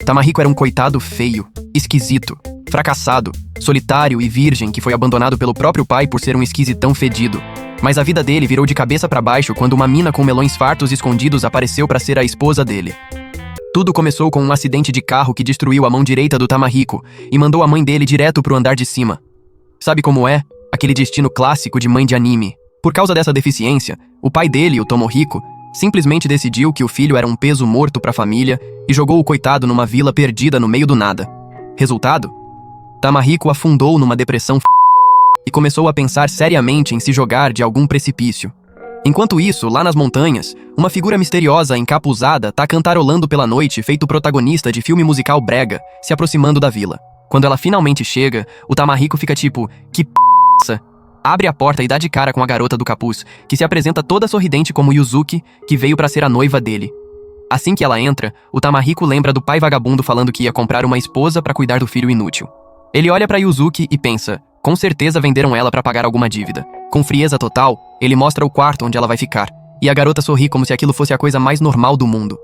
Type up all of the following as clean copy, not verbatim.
Tamahiko era um coitado feio, esquisito, fracassado, solitário e virgem que foi abandonado pelo próprio pai por ser um esquisitão fedido. Mas a vida dele virou de cabeça pra baixo quando uma mina com melões fartos escondidos apareceu pra ser a esposa dele. Tudo começou com um acidente de carro que destruiu a mão direita do Tamahiko e mandou a mãe dele direto pro andar de cima. Sabe como é? Aquele destino clássico de mãe de anime. Por causa dessa deficiência, o pai dele, o Tomohiko, simplesmente decidiu que o filho era um peso morto pra família e jogou o coitado numa vila perdida no meio do nada. Resultado? Tamahiko afundou numa depressão e começou a pensar seriamente em se jogar de algum precipício. Enquanto isso, lá nas montanhas, uma figura misteriosa encapuzada tá cantarolando pela noite feito protagonista de filme musical brega, se aproximando da vila. Quando ela finalmente chega, o Tamahiko fica tipo, que p****, abre a porta e dá de cara com a garota do capuz, que se apresenta toda sorridente como Yuzuki, que veio pra ser a noiva dele. Assim que ela entra, o Tamahiko lembra do pai vagabundo falando que ia comprar uma esposa pra cuidar do filho inútil. Ele olha pra Yuzuki e pensa, com certeza venderam ela pra pagar alguma dívida. Com frieza total, ele mostra o quarto onde ela vai ficar, e a garota sorri como se aquilo fosse a coisa mais normal do mundo.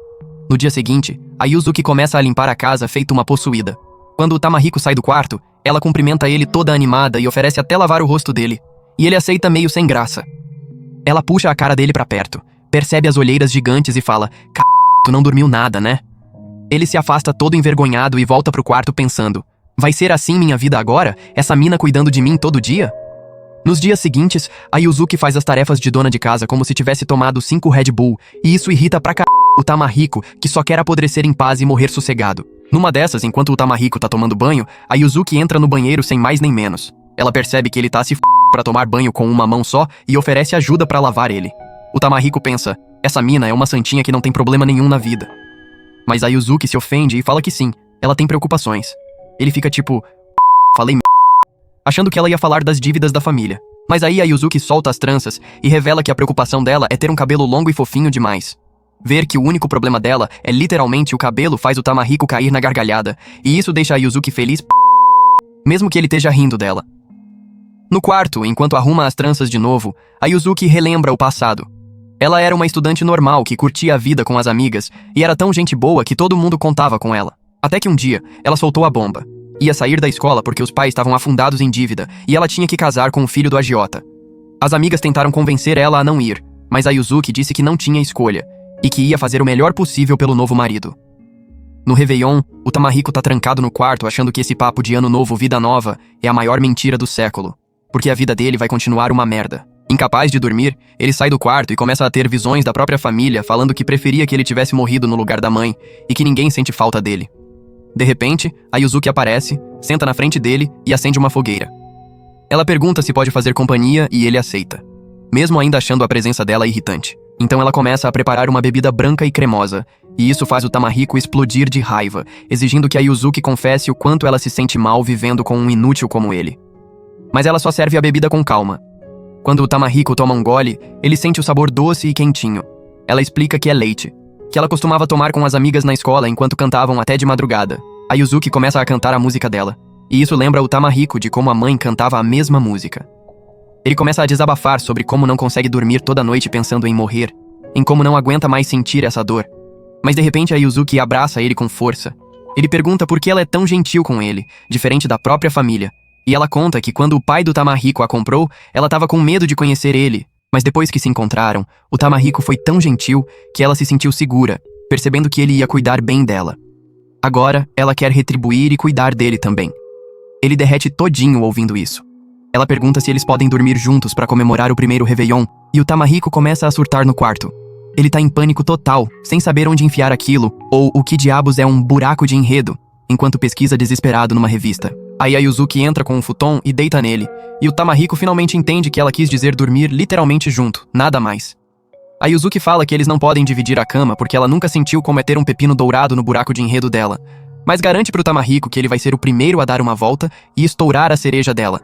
No dia seguinte, a Yuzuki começa a limpar a casa feito uma possuída. Quando o Tamahiko sai do quarto, ela cumprimenta ele toda animada e oferece até lavar o rosto dele, e ele aceita meio sem graça. Ela puxa a cara dele pra perto, percebe as olheiras gigantes e fala, tu não dormiu nada, né? Ele se afasta todo envergonhado e volta pro quarto pensando, vai ser assim minha vida agora? Essa mina cuidando de mim todo dia? Nos dias seguintes, a Yuzuki faz as tarefas de dona de casa como se tivesse tomado 5 Red Bull, e isso irrita pra o Tamahiko, que só quer apodrecer em paz e morrer sossegado. Numa dessas, enquanto o Tamahiko tá tomando banho, a Yuzuki entra no banheiro sem mais nem menos. Ela percebe que ele tá se pra tomar banho com uma mão só e oferece ajuda pra lavar ele. O Tamahiko pensa, essa mina é uma santinha que não tem problema nenhum na vida. Mas a Yuzuki se ofende e fala que sim, ela tem preocupações. Ele fica tipo, falei achando que ela ia falar das dívidas da família. Mas aí a Yuzuki solta as tranças e revela que a preocupação dela é ter um cabelo longo e fofinho demais. Ver que o único problema dela é literalmente o cabelo faz o Tamahiko cair na gargalhada, e isso deixa a Yuzuki feliz mesmo que ele esteja rindo dela. No quarto, enquanto arruma as tranças de novo, a Yuzuki relembra o passado. Ela era uma estudante normal que curtia a vida com as amigas e era tão gente boa que todo mundo contava com ela. Até que um dia, ela soltou a bomba. Ia sair da escola porque os pais estavam afundados em dívida e ela tinha que casar com o filho do agiota. As amigas tentaram convencer ela a não ir, mas a Yuzuki disse que não tinha escolha e que ia fazer o melhor possível pelo novo marido. No Réveillon, o Tamahiko tá trancado no quarto achando que esse papo de ano novo, vida nova, é a maior mentira do século, porque a vida dele vai continuar uma merda. Incapaz de dormir, ele sai do quarto e começa a ter visões da própria família falando que preferia que ele tivesse morrido no lugar da mãe e que ninguém sente falta dele. De repente, a Yuzuki aparece, senta na frente dele e acende uma fogueira. Ela pergunta se pode fazer companhia e ele aceita, mesmo ainda achando a presença dela irritante. Então ela começa a preparar uma bebida branca e cremosa, e isso faz o Tamahiko explodir de raiva, exigindo que a Yuzuki confesse o quanto ela se sente mal vivendo com um inútil como ele. Mas ela só serve a bebida com calma. Quando o Tamahiko toma um gole, ele sente o sabor doce e quentinho. Ela explica que é leite, que ela costumava tomar com as amigas na escola enquanto cantavam até de madrugada. A Yuzuki começa a cantar a música dela, e isso lembra o Tamahiko de como a mãe cantava a mesma música. Ele começa a desabafar sobre como não consegue dormir toda noite pensando em morrer, em como não aguenta mais sentir essa dor. Mas de repente a Yuzuki abraça ele com força. Ele pergunta por que ela é tão gentil com ele, diferente da própria família. E ela conta que quando o pai do Tamahiko a comprou, ela estava com medo de conhecer ele. Mas depois que se encontraram, o Tamahiko foi tão gentil que ela se sentiu segura, percebendo que ele ia cuidar bem dela. Agora, ela quer retribuir e cuidar dele também. Ele derrete todinho ouvindo isso. Ela pergunta se eles podem dormir juntos para comemorar o primeiro Réveillon, e o Tamahiko começa a surtar no quarto. Ele tá em pânico total, sem saber onde enfiar aquilo, ou o que diabos é um buraco de enredo, enquanto pesquisa desesperado numa revista. Aí a Yuzuki entra com um futon e deita nele, e o Tamahiko finalmente entende que ela quis dizer dormir literalmente junto, nada mais. A Yuzuki fala que eles não podem dividir a cama porque ela nunca sentiu como é ter um pepino dourado no buraco de enredo dela, mas garante pro Tamahiko que ele vai ser o primeiro a dar uma volta e estourar a cereja dela.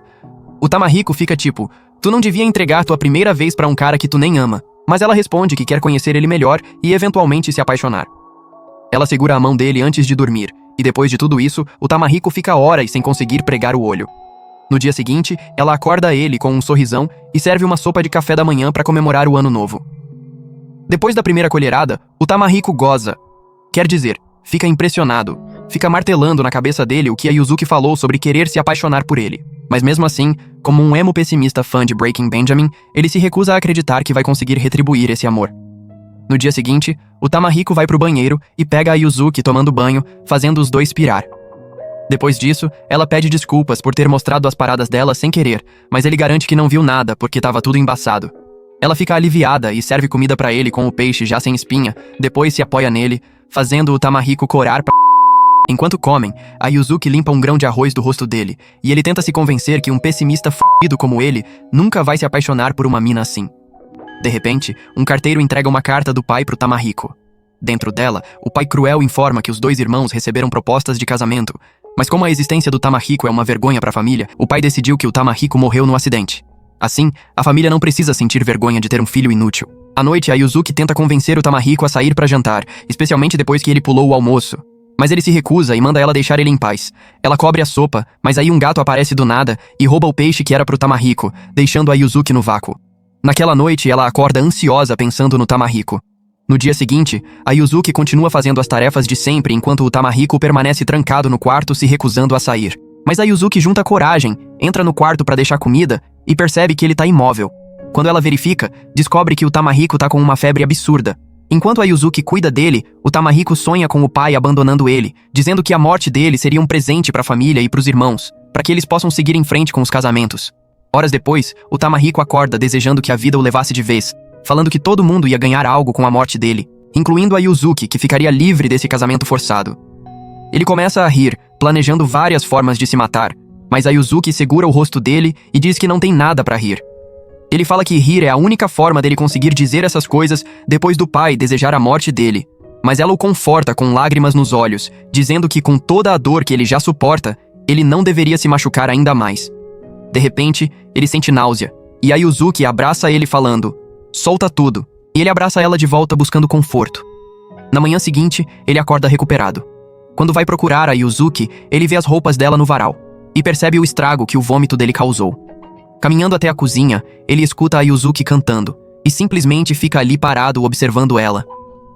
O Tamahiko fica tipo, tu não devia entregar tua primeira vez pra um cara que tu nem ama, mas ela responde que quer conhecer ele melhor e eventualmente se apaixonar. Ela segura a mão dele antes de dormir, e depois de tudo isso, o Tamahiko fica horas sem conseguir pregar o olho. No dia seguinte, ela acorda ele com um sorrisão e serve uma sopa de café da manhã pra comemorar o ano novo. Depois da primeira colherada, o Tamahiko goza. Quer dizer, fica impressionado. Fica martelando na cabeça dele o que a Yuzuki falou sobre querer se apaixonar por ele. Mas mesmo assim, como um emo pessimista fã de Breaking Benjamin, ele se recusa a acreditar que vai conseguir retribuir esse amor. No dia seguinte, o Tamahiko vai pro banheiro e pega a Yuzuki tomando banho, fazendo os dois pirar. Depois disso, ela pede desculpas por ter mostrado as paradas dela sem querer, mas ele garante que não viu nada porque tava tudo embaçado. Ela fica aliviada e serve comida pra ele com o peixe já sem espinha, depois se apoia nele, fazendo o Tamahiko corar pra... Enquanto comem, a Yuzuki limpa um grão de arroz do rosto dele, e ele tenta se convencer que um pessimista f***ido como ele nunca vai se apaixonar por uma mina assim. De repente, um carteiro entrega uma carta do pai pro Tamahiko. Dentro dela, o pai cruel informa que os dois irmãos receberam propostas de casamento, mas como a existência do Tamahiko é uma vergonha pra família, o pai decidiu que o Tamahiko morreu no acidente. Assim, a família não precisa sentir vergonha de ter um filho inútil. À noite, a Yuzuki tenta convencer o Tamahiko a sair pra jantar, especialmente depois que ele pulou o almoço. Mas ele se recusa e manda ela deixar ele em paz. Ela cobre a sopa, mas aí um gato aparece do nada e rouba o peixe que era pro Tamahiko, deixando a Yuzuki no vácuo. Naquela noite, ela acorda ansiosa pensando no Tamahiko. No dia seguinte, a Yuzuki continua fazendo as tarefas de sempre enquanto o Tamahiko permanece trancado no quarto se recusando a sair. Mas a Yuzuki junta coragem, entra no quarto pra deixar comida e percebe que ele tá imóvel. Quando ela verifica, descobre que o Tamahiko tá com uma febre absurda. Enquanto a Yuzuki cuida dele, o Tamahiko sonha com o pai abandonando ele, dizendo que a morte dele seria um presente pra família e pros irmãos, para que eles possam seguir em frente com os casamentos. Horas depois, o Tamahiko acorda desejando que a vida o levasse de vez, falando que todo mundo ia ganhar algo com a morte dele, incluindo a Yuzuki, que ficaria livre desse casamento forçado. Ele começa a rir, planejando várias formas de se matar, mas a Yuzuki segura o rosto dele e diz que não tem nada pra rir. Ele fala que rir é a única forma dele conseguir dizer essas coisas depois do pai desejar a morte dele. Mas ela o conforta com lágrimas nos olhos, dizendo que com toda a dor que ele já suporta, ele não deveria se machucar ainda mais. De repente, ele sente náusea, e a Yuzuki abraça ele falando, "Solta tudo", e ele abraça ela de volta buscando conforto. Na manhã seguinte, ele acorda recuperado. Quando vai procurar a Yuzuki, ele vê as roupas dela no varal, e percebe o estrago que o vômito dele causou. Caminhando até a cozinha, ele escuta a Yuzuki cantando, e simplesmente fica ali parado observando ela.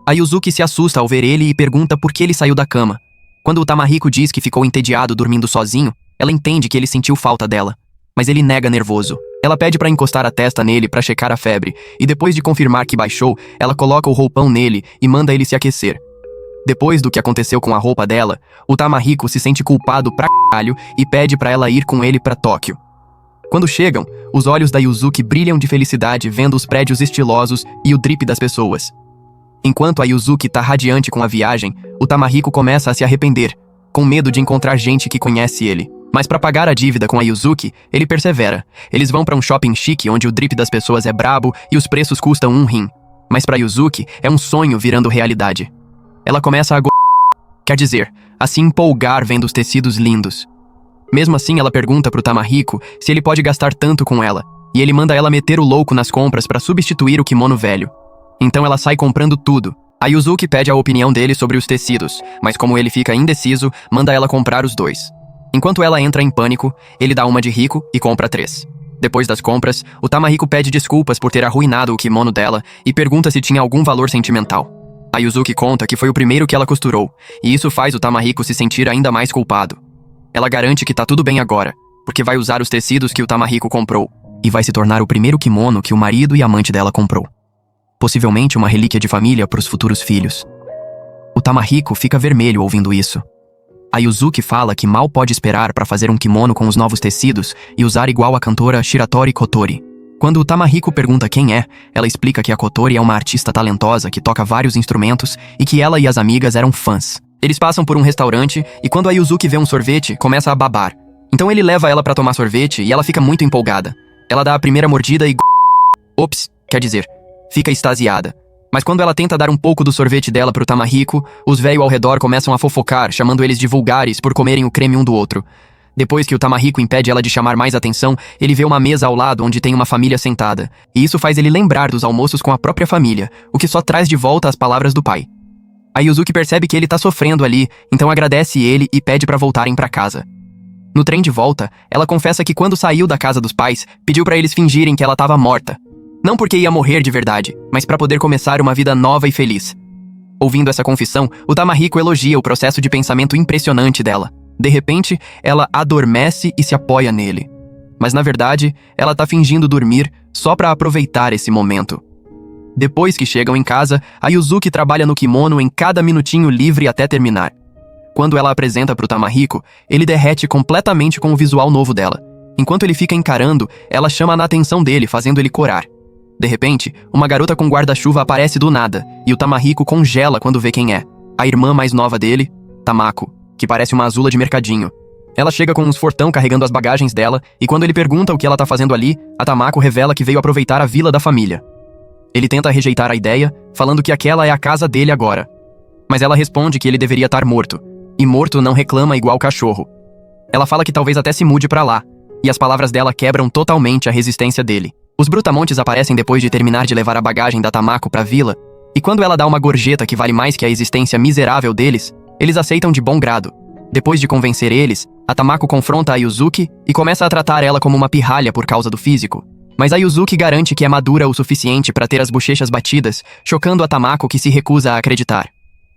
A Yuzuki se assusta ao ver ele e pergunta por que ele saiu da cama. Quando o Tamahiko diz que ficou entediado dormindo sozinho, ela entende que ele sentiu falta dela. Mas ele nega nervoso. Ela pede pra encostar a testa nele pra checar a febre, e depois de confirmar que baixou, ela coloca o roupão nele e manda ele se aquecer. Depois do que aconteceu com a roupa dela, o Tamahiko se sente culpado pra caralho e pede pra ela ir com ele pra Tóquio. Quando chegam, os olhos da Yuzuki brilham de felicidade vendo os prédios estilosos e o drip das pessoas. Enquanto a Yuzuki tá radiante com a viagem, o Tamahiko começa a se arrepender, com medo de encontrar gente que conhece ele. Mas pra pagar a dívida com a Yuzuki, ele persevera. Eles vão pra um shopping chique onde o drip das pessoas é brabo e os preços custam um rim. Mas pra Yuzuki, é um sonho virando realidade. Ela começa a quer dizer, a se empolgar vendo os tecidos lindos. Mesmo assim, ela pergunta pro Tamahiko se ele pode gastar tanto com ela, e ele manda ela meter o louco nas compras pra substituir o kimono velho. Então ela sai comprando tudo. A Yuzuki pede a opinião dele sobre os tecidos, mas como ele fica indeciso, manda ela comprar os dois. Enquanto ela entra em pânico, ele dá uma de rico e compra 3. Depois das compras, o Tamahiko pede desculpas por ter arruinado o kimono dela e pergunta se tinha algum valor sentimental. A Yuzuki conta que foi o primeiro que ela costurou, e isso faz o Tamahiko se sentir ainda mais culpado. Ela garante que tá tudo bem agora, porque vai usar os tecidos que o Tamahiko comprou, e vai se tornar o primeiro kimono que o marido e amante dela comprou. Possivelmente uma relíquia de família para os futuros filhos. O Tamahiko fica vermelho ouvindo isso. A Yuzuki fala que mal pode esperar para fazer um kimono com os novos tecidos e usar igual a cantora Shiratori Kotori. Quando o Tamahiko pergunta quem é, ela explica que a Kotori é uma artista talentosa que toca vários instrumentos e que ela e as amigas eram fãs. Eles passam por um restaurante e quando a Yuzuki vê um sorvete, começa a babar. Então ele leva ela pra tomar sorvete e ela fica muito empolgada. Ela dá a primeira mordida e... Ops, quer dizer, fica extasiada. Mas quando ela tenta dar um pouco do sorvete dela pro Tamahiko, os véios ao redor começam a fofocar, chamando eles de vulgares por comerem o creme um do outro. Depois que o Tamahiko impede ela de chamar mais atenção, ele vê uma mesa ao lado onde tem uma família sentada. E isso faz ele lembrar dos almoços com a própria família, o que só traz de volta as palavras do pai. A Yuzuki percebe que ele tá sofrendo ali, então agradece ele e pede pra voltarem pra casa. No trem de volta, ela confessa que quando saiu da casa dos pais, pediu pra eles fingirem que ela tava morta. Não porque ia morrer de verdade, mas pra poder começar uma vida nova e feliz. Ouvindo essa confissão, o Tamahiko elogia o processo de pensamento impressionante dela. De repente, ela adormece e se apoia nele. Mas na verdade, ela tá fingindo dormir só pra aproveitar esse momento. Depois que chegam em casa, a Yuzuki trabalha no kimono em cada minutinho livre até terminar. Quando ela apresenta pro Tamahiko, ele derrete completamente com o visual novo dela. Enquanto ele fica encarando, ela chama a atenção dele, fazendo ele corar. De repente, uma garota com guarda-chuva aparece do nada, e o Tamahiko congela quando vê quem é. A irmã mais nova dele, Tamako, que parece uma azula de mercadinho. Ela chega com uns fortão carregando as bagagens dela, e quando ele pergunta o que ela tá fazendo ali, a Tamako revela que veio aproveitar a vila da família. Ele tenta rejeitar a ideia, falando que aquela é a casa dele agora. Mas ela responde que ele deveria estar morto, e morto não reclama igual cachorro. Ela fala que talvez até se mude pra lá, e as palavras dela quebram totalmente a resistência dele. Os brutamontes aparecem depois de terminar de levar a bagagem da Tamako pra vila, e quando ela dá uma gorjeta que vale mais que a existência miserável deles, eles aceitam de bom grado. Depois de convencer eles, a Tamako confronta a Yuzuki e começa a tratar ela como uma pirralha por causa do físico. Mas a Yuzuki garante que é madura o suficiente para ter as bochechas batidas, chocando a Tamako, que se recusa a acreditar.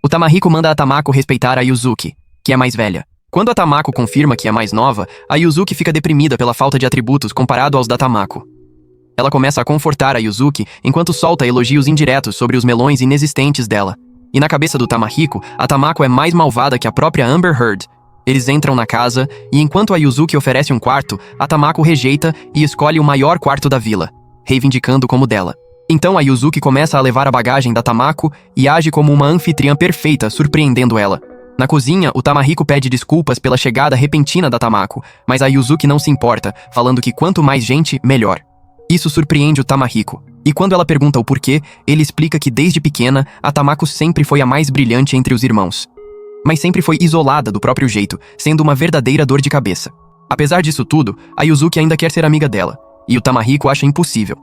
O Tamahiko manda a Tamako respeitar a Yuzuki, que é mais velha. Quando a Tamako confirma que é mais nova, a Yuzuki fica deprimida pela falta de atributos comparado aos da Tamako. Ela começa a confortar a Yuzuki enquanto solta elogios indiretos sobre os melões inexistentes dela. E na cabeça do Tamahiko, a Tamako é mais malvada que a própria Amber Heard. Eles entram na casa, e enquanto a Yuzuki oferece um quarto, a Tamako rejeita e escolhe o maior quarto da vila, reivindicando como dela. Então a Yuzuki começa a levar a bagagem da Tamako e age como uma anfitriã perfeita, surpreendendo ela. Na cozinha, o Tamahiko pede desculpas pela chegada repentina da Tamako, mas a Yuzuki não se importa, falando que quanto mais gente, melhor. Isso surpreende o Tamahiko, e quando ela pergunta o porquê, ele explica que desde pequena, a Tamako sempre foi a mais brilhante entre os irmãos. Mas sempre foi isolada do próprio jeito, sendo uma verdadeira dor de cabeça. Apesar disso tudo, a Yuzuki ainda quer ser amiga dela, e o Tamahiko acha impossível.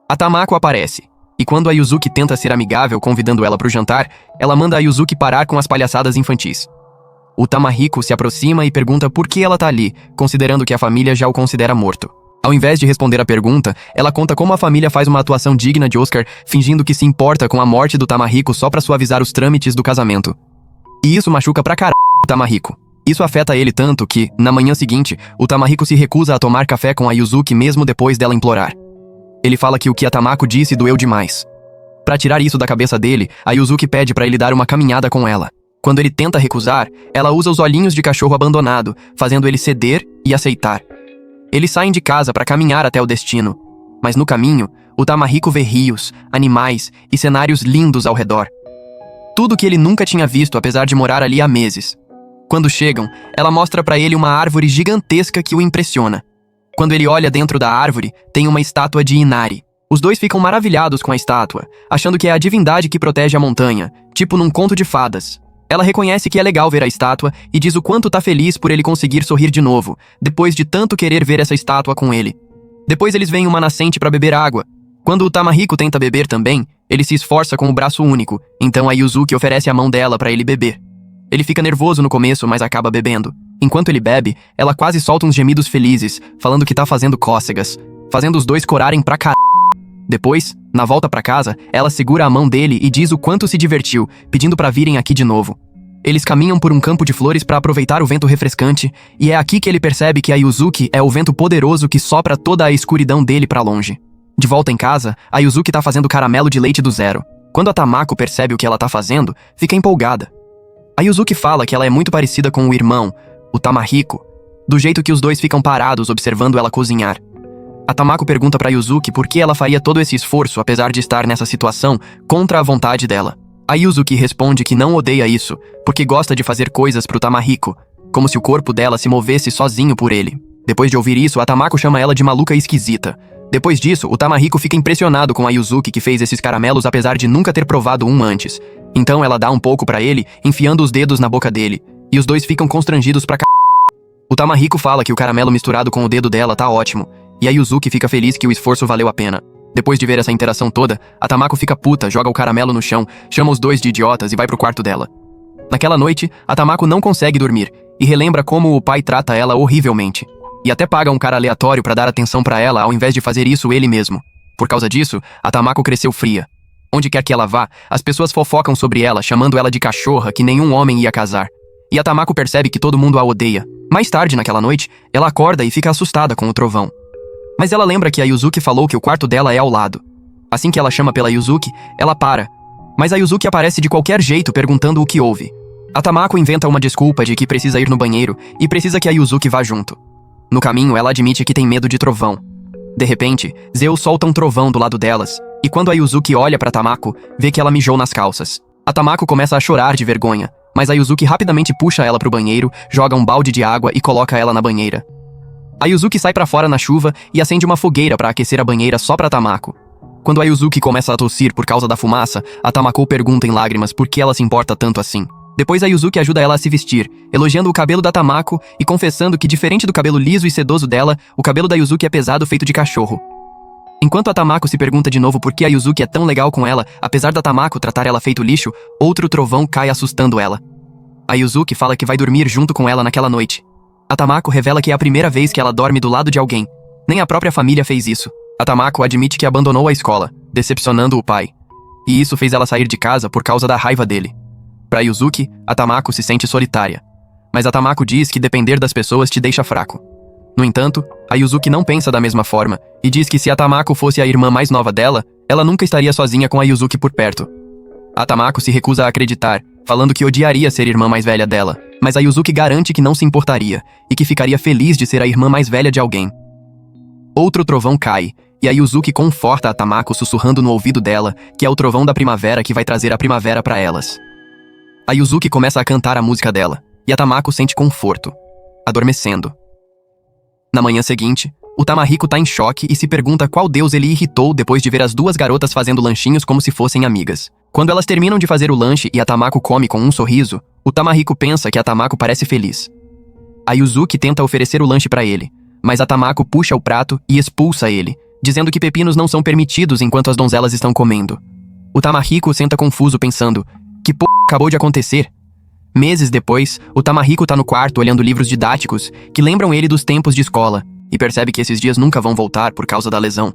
A Tamako aparece, e quando a Yuzuki tenta ser amigável convidando ela pro jantar, ela manda a Yuzuki parar com as palhaçadas infantis. O Tamahiko se aproxima e pergunta por que ela tá ali, considerando que a família já o considera morto. Ao invés de responder a pergunta, ela conta como a família faz uma atuação digna de Oscar, fingindo que se importa com a morte do Tamahiko só pra suavizar os trâmites do casamento. E isso machuca pra caralho o Tamahiko. Isso afeta ele tanto que, na manhã seguinte, o Tamahiko se recusa a tomar café com a Yuzuki mesmo depois dela implorar. Ele fala que o que a Tamako disse doeu demais. Pra tirar isso da cabeça dele, a Yuzuki pede pra ele dar uma caminhada com ela. Quando ele tenta recusar, ela usa os olhinhos de cachorro abandonado, fazendo ele ceder e aceitar. Eles saem de casa para caminhar até o destino, mas no caminho, o Tamahiko vê rios, animais e cenários lindos ao redor. Tudo que ele nunca tinha visto, apesar de morar ali há meses. Quando chegam, ela mostra para ele uma árvore gigantesca que o impressiona. Quando ele olha dentro da árvore, tem uma estátua de Inari. Os dois ficam maravilhados com a estátua, achando que é a divindade que protege a montanha, tipo num conto de fadas. Ela reconhece que é legal ver a estátua e diz o quanto tá feliz por ele conseguir sorrir de novo, depois de tanto querer ver essa estátua com ele. Depois eles veem uma nascente para beber água. Quando o Tamahiko tenta beber também, ele se esforça com o braço único, então a Yuzuki oferece a mão dela para ele beber. Ele fica nervoso no começo, mas acaba bebendo. Enquanto ele bebe, ela quase solta uns gemidos felizes, falando que tá fazendo cócegas, fazendo os dois corarem pra caralho. Depois, na volta pra casa, ela segura a mão dele e diz o quanto se divertiu, pedindo pra virem aqui de novo. Eles caminham por um campo de flores pra aproveitar o vento refrescante, e é aqui que ele percebe que a Yuzuki é o vento poderoso que sopra toda a escuridão dele pra longe. De volta em casa, a Yuzuki tá fazendo caramelo de leite do zero. Quando a Tamako percebe o que ela tá fazendo, fica empolgada. A Yuzuki fala que ela é muito parecida com o irmão, o Tamahiko, do jeito que os dois ficam parados observando ela cozinhar. A Tamako pergunta pra Yuzuki por que ela faria todo esse esforço apesar de estar nessa situação contra a vontade dela. A Yuzuki responde que não odeia isso, porque gosta de fazer coisas pro Tamahiko, como se o corpo dela se movesse sozinho por ele. Depois de ouvir isso, a Tamako chama ela de maluca e esquisita. Depois disso, o Tamahiko fica impressionado com a Yuzuki que fez esses caramelos apesar de nunca ter provado um antes. Então ela dá um pouco pra ele, enfiando os dedos na boca dele, e os dois ficam constrangidos pra c****. O Tamahiko fala que o caramelo misturado com o dedo dela tá ótimo, e a Yuzuki fica feliz que o esforço valeu a pena. Depois de ver essa interação toda, a Tamako fica puta, joga o caramelo no chão, chama os dois de idiotas e vai pro quarto dela. Naquela noite, a Tamako não consegue dormir, e relembra como o pai trata ela horrivelmente. E até paga um cara aleatório pra dar atenção pra ela ao invés de fazer isso ele mesmo. Por causa disso, a Tamako cresceu fria. Onde quer que ela vá, as pessoas fofocam sobre ela, chamando ela de cachorra que nenhum homem ia casar. E a Tamako percebe que todo mundo a odeia. Mais tarde naquela noite, ela acorda e fica assustada com o trovão. Mas ela lembra que a Yuzuki falou que o quarto dela é ao lado. Assim que ela chama pela Yuzuki, ela para. Mas a Yuzuki aparece de qualquer jeito perguntando o que houve. A Tamako inventa uma desculpa de que precisa ir no banheiro e precisa que a Yuzuki vá junto. No caminho, ela admite que tem medo de trovão. De repente, Zeus solta um trovão do lado delas, e quando a Yuzuki olha pra Tamako, vê que ela mijou nas calças. A Tamako começa a chorar de vergonha, mas a Yuzuki rapidamente puxa ela pro banheiro, joga um balde de água e coloca ela na banheira. A Yuzuki sai pra fora na chuva e acende uma fogueira pra aquecer a banheira só pra Tamako. Quando a Yuzuki começa a tossir por causa da fumaça, a Tamako pergunta em lágrimas por que ela se importa tanto assim. Depois a Yuzuki ajuda ela a se vestir, elogiando o cabelo da Tamako e confessando que, diferente do cabelo liso e sedoso dela, o cabelo da Yuzuki é pesado, feito de cachorro. Enquanto a Tamako se pergunta de novo por que a Yuzuki é tão legal com ela, apesar da Tamako tratar ela feito lixo, outro trovão cai assustando ela. A Yuzuki fala que vai dormir junto com ela naquela noite. A Tamako revela que é a primeira vez que ela dorme do lado de alguém. Nem a própria família fez isso. A Tamako admite que abandonou a escola, decepcionando o pai. E isso fez ela sair de casa por causa da raiva dele. Pra Yuzuki, a Tamako se sente solitária. Mas a Tamako diz que depender das pessoas te deixa fraco. No entanto, a Yuzuki não pensa da mesma forma e diz que se a Tamako fosse a irmã mais nova dela, ela nunca estaria sozinha com a Yuzuki por perto. A Tamako se recusa a acreditar, falando que odiaria ser irmã mais velha dela, mas a Yuzuki garante que não se importaria e que ficaria feliz de ser a irmã mais velha de alguém. Outro trovão cai, e a Yuzuki conforta a Tamako sussurrando no ouvido dela que é o trovão da primavera que vai trazer a primavera pra elas. A Yuzuki começa a cantar a música dela, e a Tamako sente conforto, adormecendo. Na manhã seguinte, o Tamahiko tá em choque e se pergunta qual deus ele irritou depois de ver as duas garotas fazendo lanchinhos como se fossem amigas. Quando elas terminam de fazer o lanche e a Tamako come com um sorriso, o Tamahiko pensa que a Tamako parece feliz. A Yuzuki tenta oferecer o lanche pra ele, mas a Tamako puxa o prato e expulsa ele, dizendo que pepinos não são permitidos enquanto as donzelas estão comendo. O Tamahiko senta confuso pensando, que p*** acabou de acontecer? Meses depois, o Tamahiko tá no quarto olhando livros didáticos que lembram ele dos tempos de escola e percebe que esses dias nunca vão voltar por causa da lesão.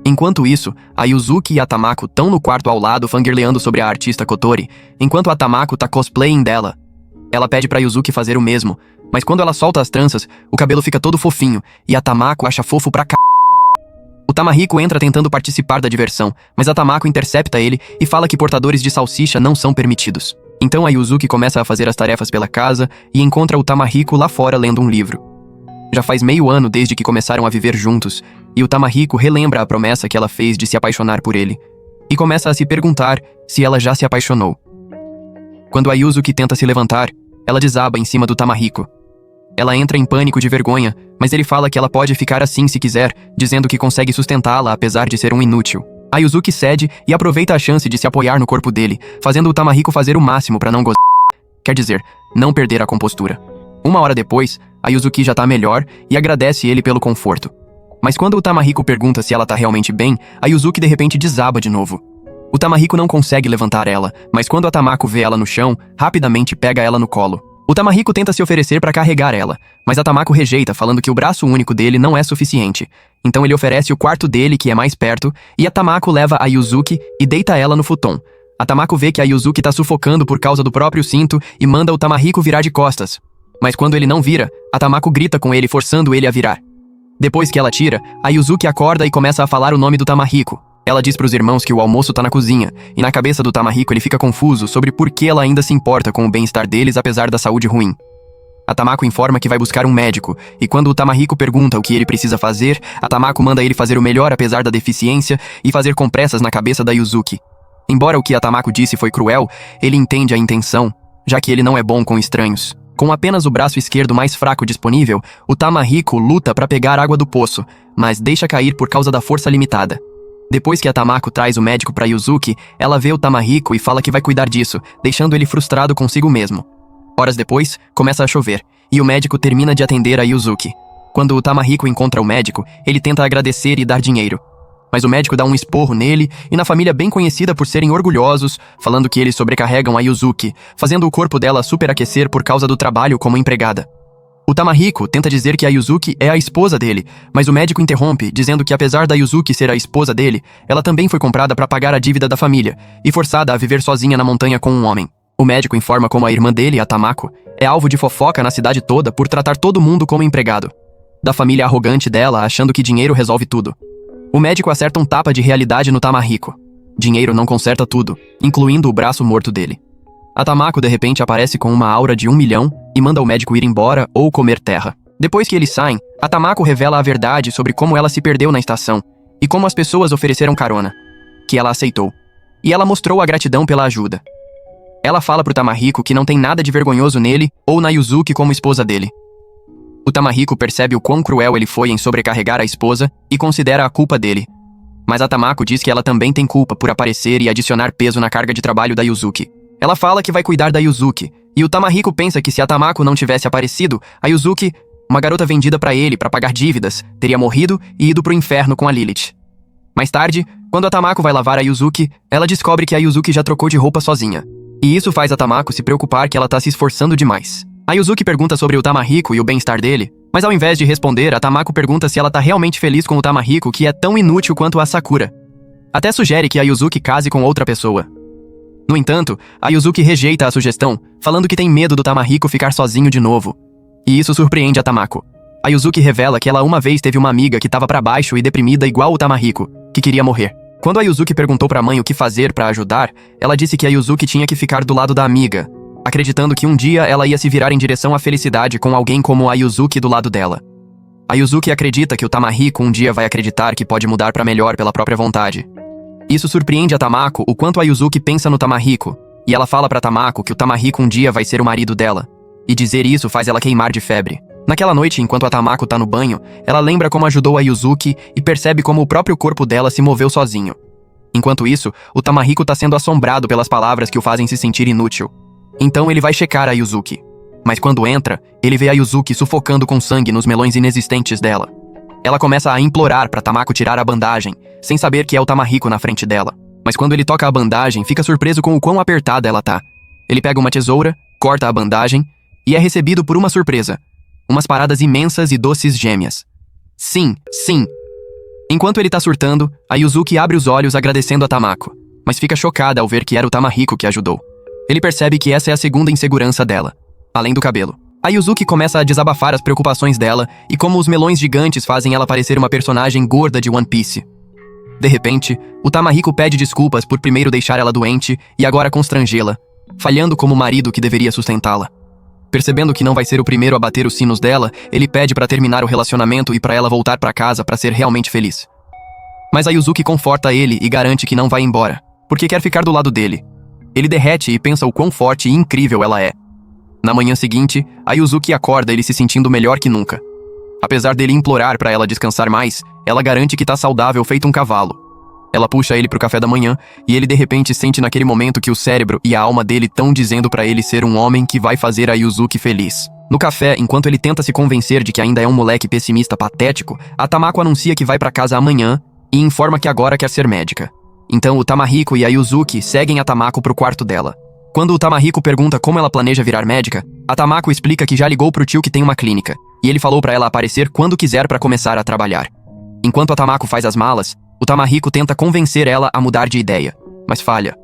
Enquanto isso, a Yuzuki e a Tamako estão no quarto ao lado fangirleando sobre a artista Kotori, enquanto a Tamako tá cosplaying dela. Ela pede pra Yuzuki fazer o mesmo, mas quando ela solta as tranças, o cabelo fica todo fofinho e a Tamako acha fofo pra c****. O Tamahiko entra tentando participar da diversão, mas a Tamako intercepta ele e fala que portadores de salsicha não são permitidos. Então a Yuzuki começa a fazer as tarefas pela casa e encontra o Tamahiko lá fora lendo um livro. Já faz meio ano desde que começaram a viver juntos, e o Tamahiko relembra a promessa que ela fez de se apaixonar por ele, e começa a se perguntar se ela já se apaixonou. Quando a Yuzuki tenta se levantar, ela desaba em cima do Tamahiko. Ela entra em pânico de vergonha, mas ele fala que ela pode ficar assim se quiser, dizendo que consegue sustentá-la apesar de ser um inútil. A Yuzuki cede e aproveita a chance de se apoiar no corpo dele, fazendo o Tamahiko fazer o máximo pra não gozar. Quer dizer, não perder a compostura. Uma hora depois, a Yuzuki já tá melhor e agradece ele pelo conforto. Mas quando o Tamahiko pergunta se ela tá realmente bem, a Yuzuki de repente desaba de novo. O Tamahiko não consegue levantar ela, mas quando a Tamako vê ela no chão, rapidamente pega ela no colo. O Tamahiko tenta se oferecer pra carregar ela, mas a Tamako rejeita, falando que o braço único dele não é suficiente. Então ele oferece o quarto dele, que é mais perto, e a Tamako leva a Yuzuki e deita ela no futon. A Tamako vê que a Yuzuki tá sufocando por causa do próprio cinto e manda o Tamahiko virar de costas. Mas quando ele não vira, a Tamako grita com ele, forçando ele a virar. Depois que ela tira, a Yuzuki acorda e começa a falar o nome do Tamahiko. Ela diz pros irmãos que o almoço tá na cozinha, e na cabeça do Tamahiko ele fica confuso sobre por que ela ainda se importa com o bem-estar deles apesar da saúde ruim. A Tamako informa que vai buscar um médico, e quando o Tamahiko pergunta o que ele precisa fazer, a Tamako manda ele fazer o melhor apesar da deficiência e fazer compressas na cabeça da Yuzuki. Embora o que a Tamako disse foi cruel, ele entende a intenção, já que ele não é bom com estranhos. Com apenas o braço esquerdo mais fraco disponível, o Tamahiko luta para pegar água do poço, mas deixa cair por causa da força limitada. Depois que a Tamako traz o médico para Yuzuki, ela vê o Tamahiko e fala que vai cuidar disso, deixando ele frustrado consigo mesmo. Horas depois, começa a chover, e o médico termina de atender a Yuzuki. Quando o Tamahiko encontra o médico, ele tenta agradecer e dar dinheiro. Mas o médico dá um esporro nele e na família bem conhecida por serem orgulhosos, falando que eles sobrecarregam a Yuzuki, fazendo o corpo dela superaquecer por causa do trabalho como empregada. O Tamahiko tenta dizer que a Yuzuki é a esposa dele, mas o médico interrompe, dizendo que apesar da Yuzuki ser a esposa dele, ela também foi comprada para pagar a dívida da família e forçada a viver sozinha na montanha com um homem. O médico informa como a irmã dele, a Tamako, é alvo de fofoca na cidade toda por tratar todo mundo como empregado. Da família arrogante dela, achando que dinheiro resolve tudo. O médico acerta um tapa de realidade no Tamahiko. Dinheiro não conserta tudo, incluindo o braço morto dele. A Tamako de repente aparece com uma aura de 1 milhão e manda o médico ir embora ou comer terra. Depois que eles saem, a Tamako revela a verdade sobre como ela se perdeu na estação e como as pessoas ofereceram carona, que ela aceitou. E ela mostrou a gratidão pela ajuda. Ela fala pro Tamahiko que não tem nada de vergonhoso nele ou na Yuzuki como esposa dele. O Tamahiko percebe o quão cruel ele foi em sobrecarregar a esposa e considera a culpa dele. Mas a Tamako diz que ela também tem culpa por aparecer e adicionar peso na carga de trabalho da Yuzuki. Ela fala que vai cuidar da Yuzuki, e o Tamahiko pensa que se a Tamako não tivesse aparecido, a Yuzuki, uma garota vendida pra ele pra pagar dívidas, teria morrido e ido pro inferno com a Lilith. Mais tarde, quando a Tamako vai lavar a Yuzuki, ela descobre que a Yuzuki já trocou de roupa sozinha. E isso faz a Tamako se preocupar que ela tá se esforçando demais. A Yuzuki pergunta sobre o Tamahiko e o bem-estar dele, mas ao invés de responder, a Tamako pergunta se ela tá realmente feliz com o Tamahiko, que é tão inútil quanto a Sakura. Até sugere que a Yuzuki case com outra pessoa. No entanto, a Yuzuki rejeita a sugestão, falando que tem medo do Tamahiko ficar sozinho de novo. E isso surpreende a Tamako. A Yuzuki revela que ela uma vez teve uma amiga que estava pra baixo e deprimida igual o Tamahiko, que queria morrer. Quando a Yuzuki perguntou pra mãe o que fazer pra ajudar, ela disse que a Yuzuki tinha que ficar do lado da amiga, acreditando que um dia ela ia se virar em direção à felicidade com alguém como a Yuzuki do lado dela. A Yuzuki acredita que o Tamahiko um dia vai acreditar que pode mudar pra melhor pela própria vontade. Isso surpreende a Tamako o quanto a Yuzuki pensa no Tamahiko, e ela fala pra Tamako que o Tamahiko um dia vai ser o marido dela. E dizer isso faz ela queimar de febre. Naquela noite, enquanto a Tamako tá no banho, ela lembra como ajudou a Yuzuki e percebe como o próprio corpo dela se moveu sozinho. Enquanto isso, o Tamahiko tá sendo assombrado pelas palavras que o fazem se sentir inútil. Então ele vai checar a Yuzuki. Mas quando entra, ele vê a Yuzuki sufocando com sangue nos melões inexistentes dela. Ela começa a implorar pra Tamako tirar a bandagem, sem saber que é o Tamahiko na frente dela. Mas quando ele toca a bandagem, fica surpreso com o quão apertada ela tá. Ele pega uma tesoura, corta a bandagem e é recebido por uma surpresa. Umas paradas imensas e doces gêmeas. Sim, sim. Enquanto ele tá surtando, a Yuzuki abre os olhos agradecendo a Tamako, mas fica chocada ao ver que era o Tamahiko que ajudou. Ele percebe que essa é a segunda insegurança dela, além do cabelo. A Yuzuki começa a desabafar as preocupações dela e como os melões gigantes fazem ela parecer uma personagem gorda de One Piece. De repente, o Tamahiko pede desculpas por primeiro deixar ela doente e agora constrangê-la, falhando como o marido que deveria sustentá-la. Percebendo que não vai ser o primeiro a bater os sinos dela, ele pede pra terminar o relacionamento e pra ela voltar pra casa pra ser realmente feliz. Mas a Yuzuki conforta ele e garante que não vai embora, porque quer ficar do lado dele. Ele derrete e pensa o quão forte e incrível ela é. Na manhã seguinte, a Yuzuki acorda ele se sentindo melhor que nunca. Apesar dele implorar pra ela descansar mais, ela garante que tá saudável feito um cavalo. Ela puxa ele pro café da manhã e ele de repente sente naquele momento que o cérebro e a alma dele estão dizendo pra ele ser um homem que vai fazer a Yuzuki feliz. No café, enquanto ele tenta se convencer de que ainda é um moleque pessimista patético, a Tamako anuncia que vai pra casa amanhã e informa que agora quer ser médica. Então o Tamahiko e a Yuzuki seguem a Tamako pro quarto dela. Quando o Tamahiko pergunta como ela planeja virar médica, a Tamako explica que já ligou pro tio que tem uma clínica, e ele falou pra ela aparecer quando quiser pra começar a trabalhar. Enquanto a Tamako faz as malas, o Tamahiko tenta convencer ela a mudar de ideia, mas falha.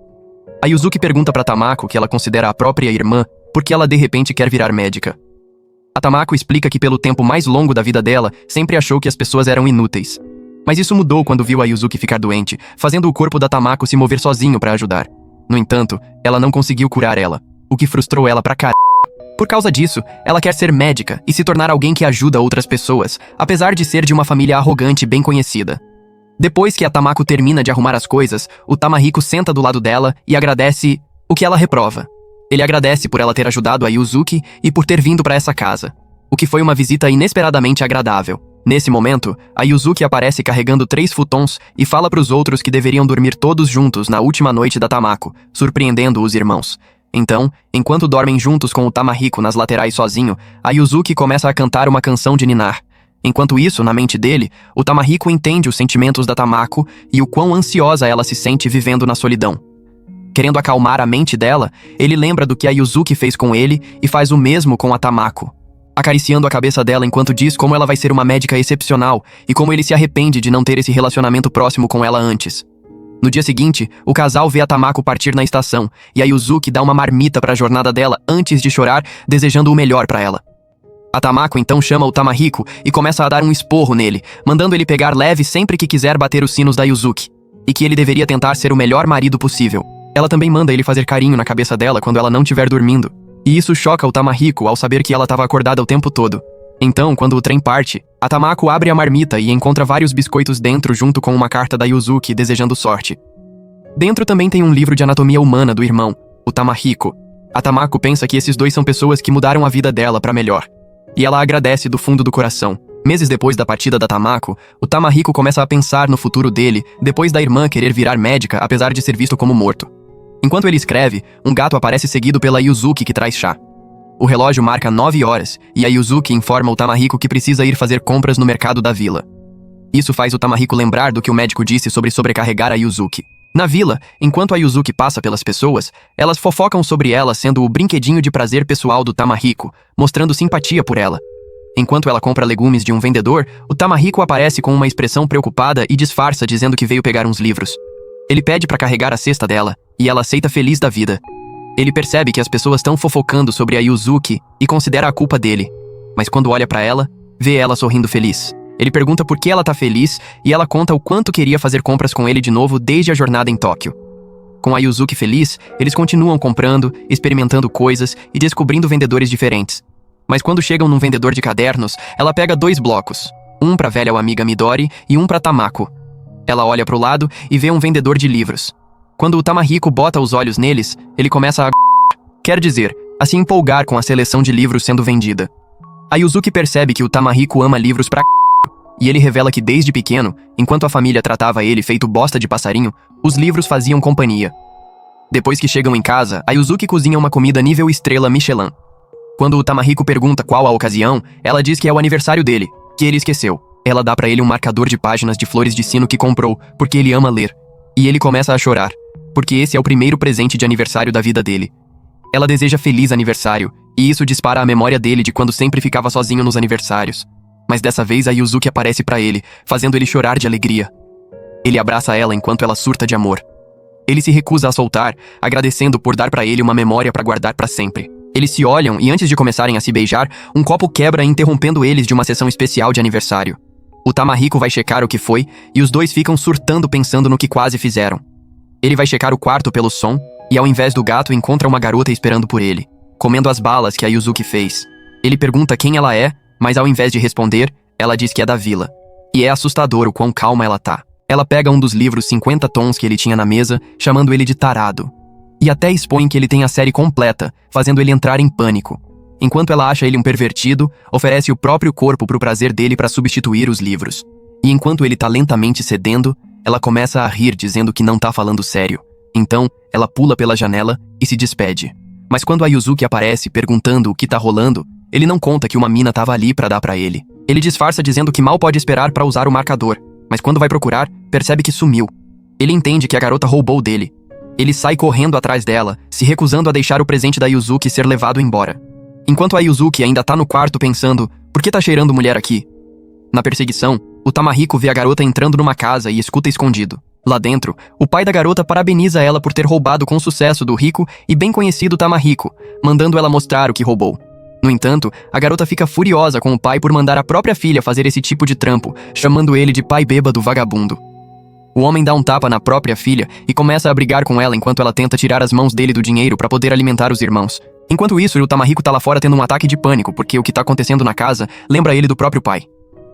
A Yuzuki pergunta pra Tamako que ela considera a própria irmã porque ela de repente quer virar médica. A Tamako explica que pelo tempo mais longo da vida dela, sempre achou que as pessoas eram inúteis. Mas isso mudou quando viu a Yuzuki ficar doente, fazendo o corpo da Tamako se mover sozinho pra ajudar. No entanto, ela não conseguiu curar ela, o que frustrou ela pra caralho. Por causa disso, ela quer ser médica e se tornar alguém que ajuda outras pessoas, apesar de ser de uma família arrogante bem conhecida. Depois que a Tamako termina de arrumar as coisas, o Tamahiko senta do lado dela e agradece o que ela reprova. Ele agradece por ela ter ajudado a Yuzuki e por ter vindo pra essa casa, o que foi uma visita inesperadamente agradável. Nesse momento, a Yuzuki aparece carregando 3 futons e fala pros outros que deveriam dormir todos juntos na última noite da Tamako, surpreendendo os irmãos. Então, enquanto dormem juntos com o Tamahiko nas laterais sozinho, a Yuzuki começa a cantar uma canção de ninar. Enquanto isso, na mente dele, o Tamahiko entende os sentimentos da Tamako e o quão ansiosa ela se sente vivendo na solidão. Querendo acalmar a mente dela, ele lembra do que a Yuzuki fez com ele e faz o mesmo com a Tamako. acariciando a cabeça dela enquanto diz como ela vai ser uma médica excepcional e como ele se arrepende de não ter esse relacionamento próximo com ela antes. No dia seguinte, o casal vê a Tamako partir na estação e a Yuzuki dá uma marmita para a jornada dela antes de chorar, desejando o melhor para ela. A Tamako então chama o Tamahiko e começa a dar um esporro nele, mandando ele pegar leve sempre que quiser bater os sinos da Yuzuki, e que ele deveria tentar ser o melhor marido possível. Ela também manda ele fazer carinho na cabeça dela quando ela não estiver dormindo, e isso choca o Tamahiko ao saber que ela estava acordada o tempo todo. Então, quando o trem parte, a Tamako abre a marmita e encontra vários biscoitos dentro junto com uma carta da Yuzuki desejando sorte. Dentro também tem um livro de anatomia humana do irmão, o Tamahiko. A Tamako pensa que esses dois são pessoas que mudaram a vida dela para melhor. E ela agradece do fundo do coração. Meses depois da partida da Tamako, o Tamahiko começa a pensar no futuro dele depois da irmã querer virar médica apesar de ser visto como morto. Enquanto ele escreve, um gato aparece seguido pela Yuzuki que traz chá. O relógio marca 9 horas e a Yuzuki informa o Tamahiko que precisa ir fazer compras no mercado da vila. Isso faz o Tamahiko lembrar do que o médico disse sobre sobrecarregar a Yuzuki. Na vila, enquanto a Yuzuki passa pelas pessoas, elas fofocam sobre ela sendo o brinquedinho de prazer pessoal do Tamahiko, mostrando simpatia por ela. Enquanto ela compra legumes de um vendedor, o Tamahiko aparece com uma expressão preocupada e disfarça dizendo que veio pegar uns livros. Ele pede para carregar a cesta dela, e ela aceita feliz da vida. Ele percebe que as pessoas estão fofocando sobre a Yuzuki e considera a culpa dele. Mas quando olha para ela, vê ela sorrindo feliz. Ele pergunta por que ela tá feliz e ela conta o quanto queria fazer compras com ele de novo desde a jornada em Tóquio. Com a Yuzuki feliz, eles continuam comprando, experimentando coisas e descobrindo vendedores diferentes. Mas quando chegam num vendedor de cadernos, ela pega 2 blocos, um pra velha amiga Midori e um pra Tamako. Ela olha pro lado e vê um vendedor de livros. Quando o Tamahiko bota os olhos neles, ele começa a quer dizer, a se empolgar com a seleção de livros sendo vendida. A Yuzuki percebe que o Tamahiko ama livros pra e ele revela que desde pequeno, enquanto a família tratava ele feito bosta de passarinho, os livros faziam companhia. Depois que chegam em casa, a Yuzuki cozinha uma comida nível estrela Michelin. Quando o Tamahiko pergunta qual a ocasião, ela diz que é o aniversário dele, que ele esqueceu. Ela dá pra ele um marcador de páginas de flores de sino que comprou, porque ele ama ler. E ele começa a chorar, porque esse é o primeiro presente de aniversário da vida dele. Ela deseja feliz aniversário, e isso dispara a memória dele de quando sempre ficava sozinho nos aniversários. Mas dessa vez a Yuzuki aparece pra ele, fazendo ele chorar de alegria. Ele abraça ela enquanto ela surta de amor. Ele se recusa a soltar, agradecendo por dar pra ele uma memória pra guardar pra sempre. Eles se olham e antes de começarem a se beijar, um copo quebra interrompendo eles de uma sessão especial de aniversário. O Tamahiko vai checar o que foi e os dois ficam surtando pensando no que quase fizeram. Ele vai checar o quarto pelo som e ao invés do gato encontra uma garota esperando por ele, comendo as balas que a Yuzuki fez. Ele pergunta quem ela é, mas ao invés de responder, ela diz que é da vila. E é assustador o quão calma ela tá. Ela pega um dos livros 50 tons que ele tinha na mesa, chamando ele de tarado. E até expõe que ele tem a série completa, fazendo ele entrar em pânico. Enquanto ela acha ele um pervertido, oferece o próprio corpo pro prazer dele para substituir os livros. E enquanto ele tá lentamente cedendo, ela começa a rir dizendo que não tá falando sério. Então, ela pula pela janela e se despede. Mas quando a Yuzuki aparece perguntando o que tá rolando, ele não conta que uma mina tava ali pra dar pra ele. Ele disfarça dizendo que mal pode esperar pra usar o marcador, mas quando vai procurar, percebe que sumiu. Ele entende que a garota roubou dele. Ele sai correndo atrás dela, se recusando a deixar o presente da Yuzuki ser levado embora. Enquanto a Yuzuki ainda tá no quarto pensando, por que tá cheirando mulher aqui? Na perseguição, o Tamahiko vê a garota entrando numa casa e escuta escondido. Lá dentro, o pai da garota parabeniza ela por ter roubado com sucesso do rico e bem conhecido Tamahiko, mandando ela mostrar o que roubou. No entanto, a garota fica furiosa com o pai por mandar a própria filha fazer esse tipo de trampo, chamando ele de pai bêbado vagabundo. O homem dá um tapa na própria filha e começa a brigar com ela enquanto ela tenta tirar as mãos dele do dinheiro para poder alimentar os irmãos. Enquanto isso, o Tamahiko tá lá fora tendo um ataque de pânico porque o que tá acontecendo na casa lembra ele do próprio pai.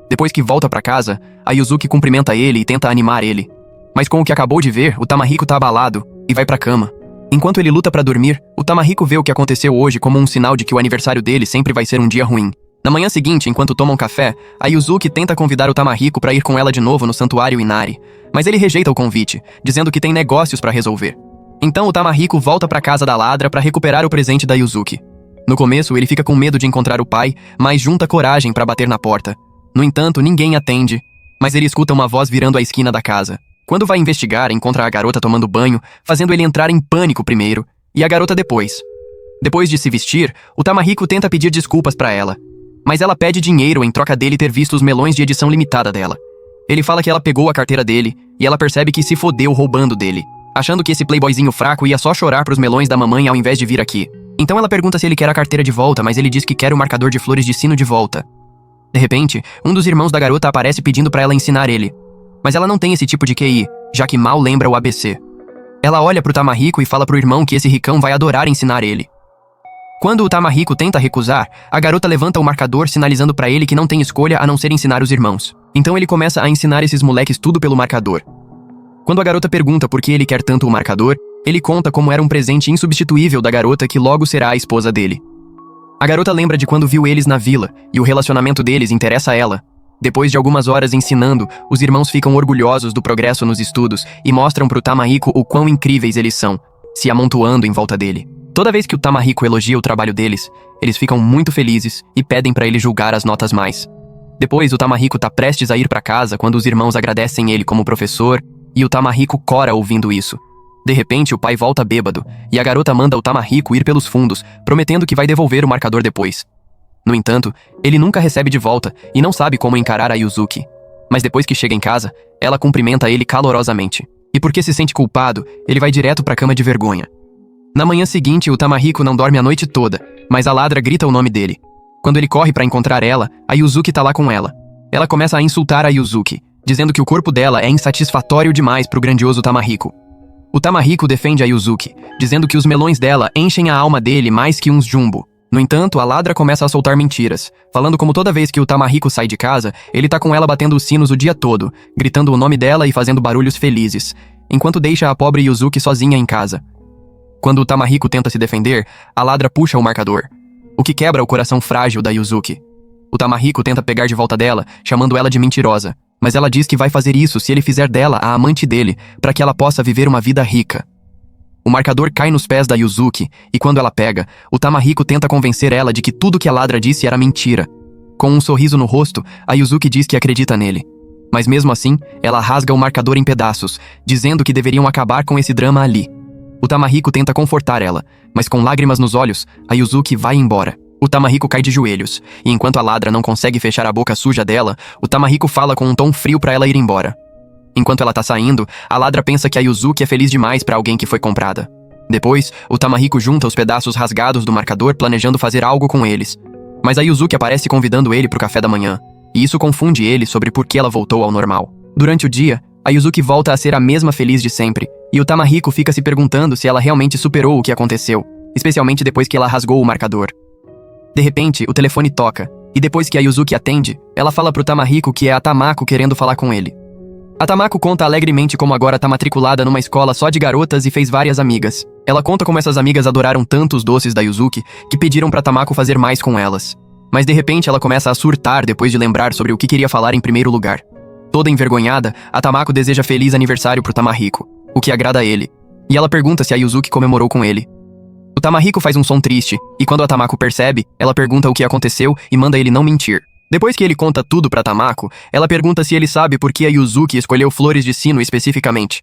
Depois que volta pra casa, a Yuzuki cumprimenta ele e tenta animar ele. Mas com o que acabou de ver, o Tamahiko tá abalado e vai pra cama. Enquanto ele luta pra dormir, o Tamahiko vê o que aconteceu hoje como um sinal de que o aniversário dele sempre vai ser um dia ruim. Na manhã seguinte, enquanto tomam café, a Yuzuki tenta convidar o Tamahiko pra ir com ela de novo no santuário Inari, mas ele rejeita o convite, dizendo que tem negócios pra resolver. Então o Tamahiko volta pra casa da ladra pra recuperar o presente da Yuzuki. No começo, ele fica com medo de encontrar o pai, mas junta coragem pra bater na porta. No entanto, ninguém atende, mas ele escuta uma voz virando a esquina da casa. Quando vai investigar, encontra a garota tomando banho, fazendo ele entrar em pânico primeiro, e a garota depois. Depois de se vestir, o Tamahiko tenta pedir desculpas pra ela. mas ela pede dinheiro em troca dele ter visto os melões de edição limitada dela. Ele fala que ela pegou a carteira dele e ela percebe que se fodeu roubando dele, achando que esse playboyzinho fraco ia só chorar pros melões da mamãe ao invés de vir aqui. Então ela pergunta se ele quer a carteira de volta, mas ele diz que quer o marcador de flores de sino de volta. De repente, um dos irmãos da garota aparece pedindo pra ela ensinar ele. Mas ela não tem esse tipo de QI, já que mal lembra o ABC. Ela olha pro Tamarico e fala pro irmão que esse ricão vai adorar ensinar ele. Quando o Tamarico tenta recusar, a garota levanta o marcador sinalizando pra ele que não tem escolha a não ser ensinar os irmãos. Então ele começa a ensinar esses moleques tudo pelo marcador. Quando a garota pergunta por que ele quer tanto o marcador, ele conta como era um presente insubstituível da garota que logo será a esposa dele. A garota lembra de quando viu eles na vila, e o relacionamento deles interessa a ela. Depois de algumas horas ensinando, os irmãos ficam orgulhosos do progresso nos estudos e mostram pro Tamarico o quão incríveis eles são, se amontoando em volta dele. Toda vez que o Tamarico elogia o trabalho deles, eles ficam muito felizes e pedem pra ele julgar as notas mais. Depois, o Tamarico tá prestes a ir pra casa quando os irmãos agradecem ele como professor, e o Tamarico cora ouvindo isso. De repente, o pai volta bêbado, e a garota manda o Tamarico ir pelos fundos, prometendo que vai devolver o marcador depois. No entanto, ele nunca recebe de volta e não sabe como encarar a Yuzuki. Mas depois que chega em casa, ela cumprimenta ele calorosamente. E porque se sente culpado, ele vai direto pra cama de vergonha. Na manhã seguinte, o Tamarico não dorme a noite toda, mas a ladra grita o nome dele. Quando ele corre pra encontrar ela, a Yuzuki tá lá com ela. Ela começa a insultar a Yuzuki, dizendo que o corpo dela é insatisfatório demais pro grandioso Tamarico. O Tamarico defende a Yuzuki, dizendo que os melões dela enchem a alma dele mais que uns jumbo. No entanto, a ladra começa a soltar mentiras, falando como toda vez que o Tamarico sai de casa, ele tá com ela batendo os sinos o dia todo, gritando o nome dela e fazendo barulhos felizes, enquanto deixa a pobre Yuzuki sozinha em casa. Quando o Tamarico tenta se defender, a ladra puxa o marcador, o que quebra o coração frágil da Yuzuki. O Tamarico tenta pegar de volta dela, chamando ela de mentirosa, mas ela diz que vai fazer isso se ele fizer dela a amante dele, para que ela possa viver uma vida rica. O marcador cai nos pés da Yuzuki, e quando ela pega, o Tamarico tenta convencer ela de que tudo que a ladra disse era mentira. Com um sorriso no rosto, a Yuzuki diz que acredita nele. Mas mesmo assim, ela rasga o marcador em pedaços, dizendo que deveriam acabar com esse drama ali. O Tamarico tenta confortar ela, mas com lágrimas nos olhos, a Yuzuki vai embora. O Tamarico cai de joelhos, e enquanto a ladra não consegue fechar a boca suja dela, o Tamarico fala com um tom frio pra ela ir embora. Enquanto ela tá saindo, a ladra pensa que a Yuzuki é feliz demais pra alguém que foi comprada. Depois, o Tamarico junta os pedaços rasgados do marcador planejando fazer algo com eles. Mas a Yuzuki aparece convidando ele pro café da manhã, e isso confunde ele sobre por que ela voltou ao normal. Durante o dia, a Yuzuki volta a ser a mesma feliz de sempre, e o Tamarico fica se perguntando se ela realmente superou o que aconteceu, especialmente depois que ela rasgou o marcador. De repente, o telefone toca, e depois que a Yuzuki atende, ela fala pro Tamarico que é a Tamako querendo falar com ele. A Tamako conta alegremente como agora tá matriculada numa escola só de garotas e fez várias amigas. Ela conta como essas amigas adoraram tanto os doces da Yuzuki que pediram pra Tamako fazer mais com elas. Mas de repente ela começa a surtar depois de lembrar sobre o que queria falar em primeiro lugar. Toda envergonhada, a Tamako deseja feliz aniversário pro Tamarico, o que agrada a ele. E ela pergunta se a Yuzuki comemorou com ele. O Tamarico faz um som triste, e quando a Tamako percebe, ela pergunta o que aconteceu e manda ele não mentir. Depois que ele conta tudo pra Tamako, ela pergunta se ele sabe por que a Yuzuki escolheu flores de sino especificamente.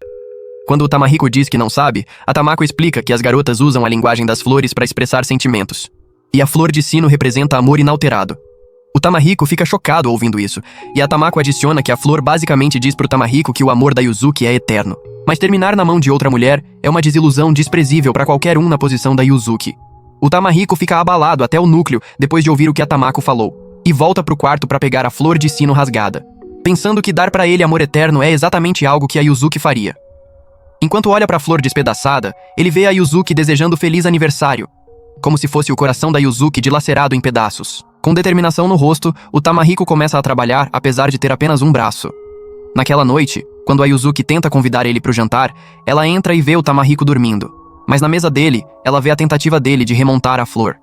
Quando o Tamarico diz que não sabe, a Tamako explica que as garotas usam a linguagem das flores para expressar sentimentos. E a flor de sino representa amor inalterado. O Tamarico fica chocado ouvindo isso, e a Tamako adiciona que a flor basicamente diz pro Tamarico que o amor da Yuzuki é eterno. Mas terminar na mão de outra mulher é uma desilusão desprezível para qualquer um na posição da Yuzuki. O Tamarico fica abalado até o núcleo depois de ouvir o que a Tamako falou, e volta pro quarto para pegar a flor de sino rasgada, pensando que dar para ele amor eterno é exatamente algo que a Yuzuki faria. Enquanto olha para a flor despedaçada, ele vê a Yuzuki desejando feliz aniversário, como se fosse o coração da Yuzuki dilacerado em pedaços. Com determinação no rosto, o Tamarico começa a trabalhar apesar de ter apenas um braço. Naquela noite, quando a Yuzuki tenta convidar ele pro jantar, ela entra e vê o Tamarico dormindo. Mas na mesa dele, ela vê a tentativa dele de remontar a flor.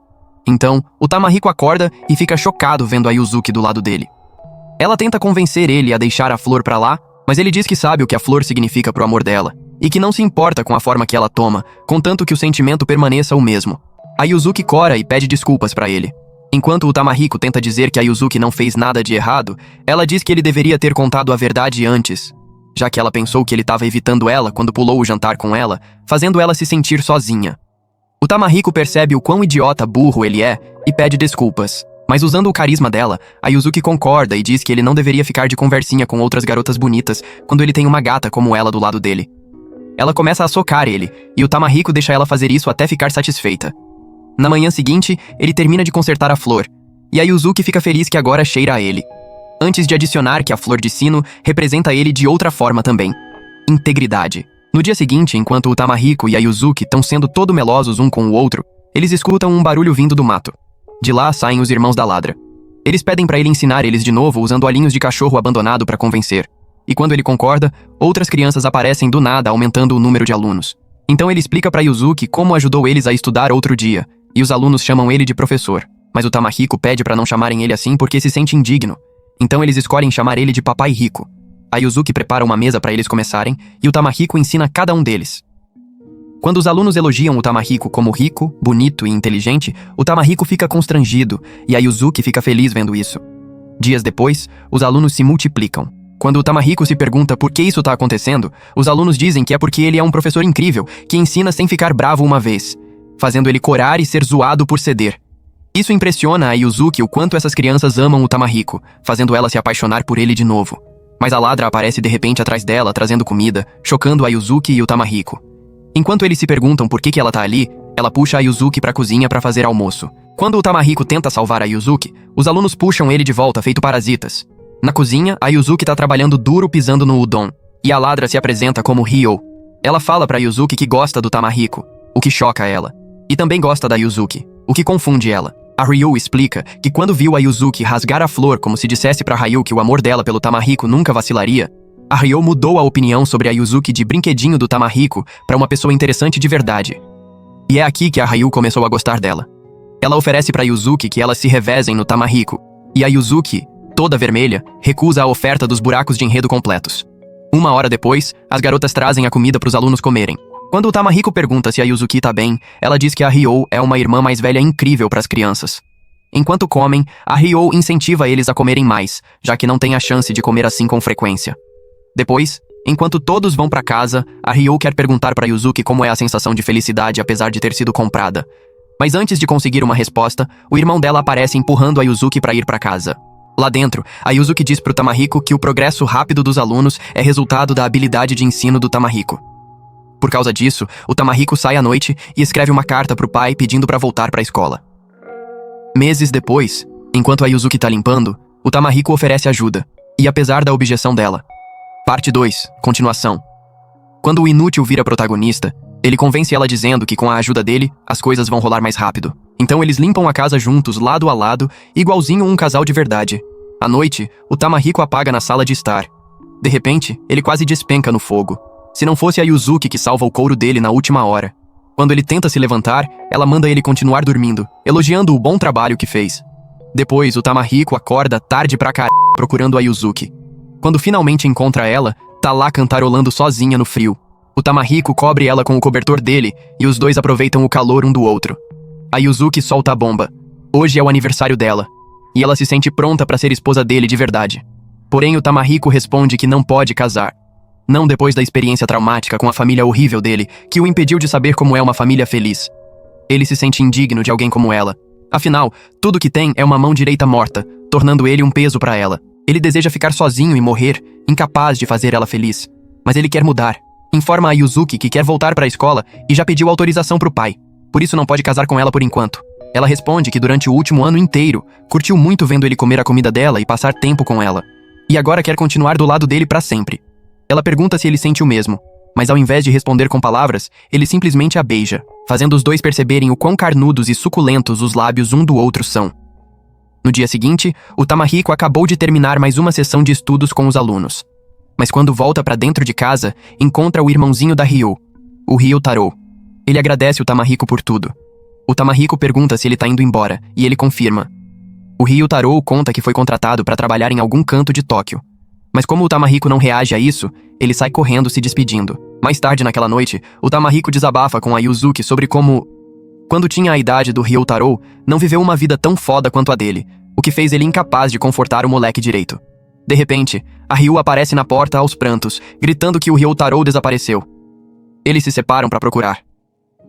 Então, o Tamarico acorda e fica chocado vendo a Yuzuki do lado dele. Ela tenta convencer ele a deixar a flor pra lá, mas ele diz que sabe o que a flor significa pro amor dela, e que não se importa com a forma que ela toma, contanto que o sentimento permaneça o mesmo. A Yuzuki cora e pede desculpas pra ele. Enquanto o Tamarico tenta dizer que a Yuzuki não fez nada de errado, ela diz que ele deveria ter contado a verdade antes, já que ela pensou que ele estava evitando ela quando pulou o jantar com ela, fazendo ela se sentir sozinha. O Tamarico percebe o quão idiota burro ele é e pede desculpas. Mas usando o carisma dela, a Yuzuki concorda e diz que ele não deveria ficar de conversinha com outras garotas bonitas quando ele tem uma gata como ela do lado dele. Ela começa a socar ele, e o Tamahiko deixa ela fazer isso até ficar satisfeita. Na manhã seguinte, ele termina de consertar a flor, e a Yuzuki fica feliz que agora cheira a ele. Antes de adicionar que a flor de sino representa ele de outra forma também. Integridade. No dia seguinte, enquanto o Tamahiko e a Yuzuki estão sendo todo melosos um com o outro, eles escutam um barulho vindo do mato. De lá saem os irmãos da ladra. Eles pedem pra ele ensinar eles de novo usando olhinhos de cachorro abandonado pra convencer. E quando ele concorda, outras crianças aparecem do nada aumentando o número de alunos. Então ele explica pra Yuzuki como ajudou eles a estudar outro dia, e os alunos chamam ele de professor. Mas o Tamahiko pede pra não chamarem ele assim porque se sente indigno. Então eles escolhem chamar ele de Papai Rico. A Yuzuki prepara uma mesa pra eles começarem, e o Tamahiko ensina cada um deles. Quando os alunos elogiam o Tamahiko como rico, bonito e inteligente, o Tamahiko fica constrangido, e a Yuzuki fica feliz vendo isso. Dias depois, os alunos se multiplicam. Quando o Tamahiko se pergunta por que isso tá acontecendo, os alunos dizem que é porque ele é um professor incrível, que ensina sem ficar bravo uma vez, fazendo ele corar e ser zoado por ceder. Isso impressiona a Yuzuki o quanto essas crianças amam o Tamahiko, fazendo ela se apaixonar por ele de novo. Mas a ladra aparece de repente atrás dela, trazendo comida, chocando a Yuzuki e o Tamahiko. Enquanto eles se perguntam por que ela tá ali, ela puxa a Yuzuki pra cozinha pra fazer almoço. Quando o Tamahiko tenta salvar a Yuzuki, os alunos puxam ele de volta, feito parasitas. Na cozinha, a Yuzuki tá trabalhando duro pisando no udon, e a ladra se apresenta como Ryo. Ela fala pra Yuzuki que gosta do Tamahiko, o que choca ela. E também gosta da Yuzuki, o que confunde ela. A Ryo explica que quando viu a Yuzuki rasgar a flor como se dissesse pra Ryu que o amor dela pelo Tamahiko nunca vacilaria, a Ryo mudou a opinião sobre a Yuzuki de brinquedinho do Tamahiko pra uma pessoa interessante de verdade. E é aqui que a Ryu começou a gostar dela. Ela oferece pra Yuzuki que elas se revezem no Tamahiko, e a Yuzuki, toda vermelha, recusa a oferta dos buracos de enredo completos. Uma hora depois, as garotas trazem a comida pros alunos comerem. Quando o Tamahiko pergunta se a Yuzuki tá bem, ela diz que a Ryo é uma irmã mais velha incrível pras crianças. Enquanto comem, a Ryo incentiva eles a comerem mais, já que não tem a chance de comer assim com frequência. Depois, enquanto todos vão pra casa, a Ryo quer perguntar pra Yuzuki como é a sensação de felicidade apesar de ter sido comprada. Mas antes de conseguir uma resposta, o irmão dela aparece empurrando a Yuzuki pra ir pra casa. Lá dentro, a Yuzuki diz pro Tamahiko que o progresso rápido dos alunos é resultado da habilidade de ensino do Tamahiko. Por causa disso, o Tamahiko sai à noite e escreve uma carta pro pai pedindo pra voltar pra escola. Meses depois, enquanto a Yuzuki tá limpando, o Tamahiko oferece ajuda, e apesar da objeção dela. Parte 2, continuação. Quando o inútil vira protagonista, ele convence ela dizendo que com a ajuda dele, as coisas vão rolar mais rápido. Então eles limpam a casa juntos, lado a lado, igualzinho um casal de verdade. À noite, o Tamahiko apaga na sala de estar. De repente, ele quase despenca no fogo. Se não fosse a Yuzuki que salva o couro dele na última hora. Quando ele tenta se levantar, ela manda ele continuar dormindo, elogiando o bom trabalho que fez. Depois, o Tamahiko acorda tarde pra caralho procurando a Yuzuki. Quando finalmente encontra ela, tá lá cantarolando sozinha no frio. O Tamahiko cobre ela com o cobertor dele e os dois aproveitam o calor um do outro. A Yuzuki solta a bomba. Hoje é o aniversário dela, e ela se sente pronta pra ser esposa dele de verdade. Porém, o Tamahiko responde que não pode casar. Não depois da experiência traumática com a família horrível dele, que o impediu de saber como é uma família feliz. Ele se sente indigno de alguém como ela. Afinal, tudo que tem é uma mão direita morta, tornando ele um peso pra ela. Ele deseja ficar sozinho e morrer, incapaz de fazer ela feliz. Mas ele quer mudar. Informa a Yuzuki que quer voltar pra escola e já pediu autorização pro pai. Por isso não pode casar com ela por enquanto. Ela responde que durante o último ano inteiro, curtiu muito vendo ele comer a comida dela e passar tempo com ela. E agora quer continuar do lado dele pra sempre. Ela pergunta se ele sente o mesmo, mas ao invés de responder com palavras, ele simplesmente a beija, fazendo os dois perceberem o quão carnudos e suculentos os lábios um do outro são. No dia seguinte, o Tamahiko acabou de terminar mais uma sessão de estudos com os alunos. Mas quando volta pra dentro de casa, encontra o irmãozinho da Ryo, o Ryotaro. Ele agradece o Tamahiko por tudo. O Tamahiko pergunta se ele tá indo embora, e ele confirma. O Ryotaro conta que foi contratado pra trabalhar em algum canto de Tóquio. Mas como o Tamahiko não reage a isso, ele sai correndo se despedindo. Mais tarde naquela noite, o Tamahiko desabafa com a Yuzuki sobre como, quando tinha a idade do Ryotaro, não viveu uma vida tão foda quanto a dele, o que fez ele incapaz de confortar o moleque direito. De repente, a Ryu aparece na porta aos prantos, gritando que o Ryotaro desapareceu. Eles se separam pra procurar.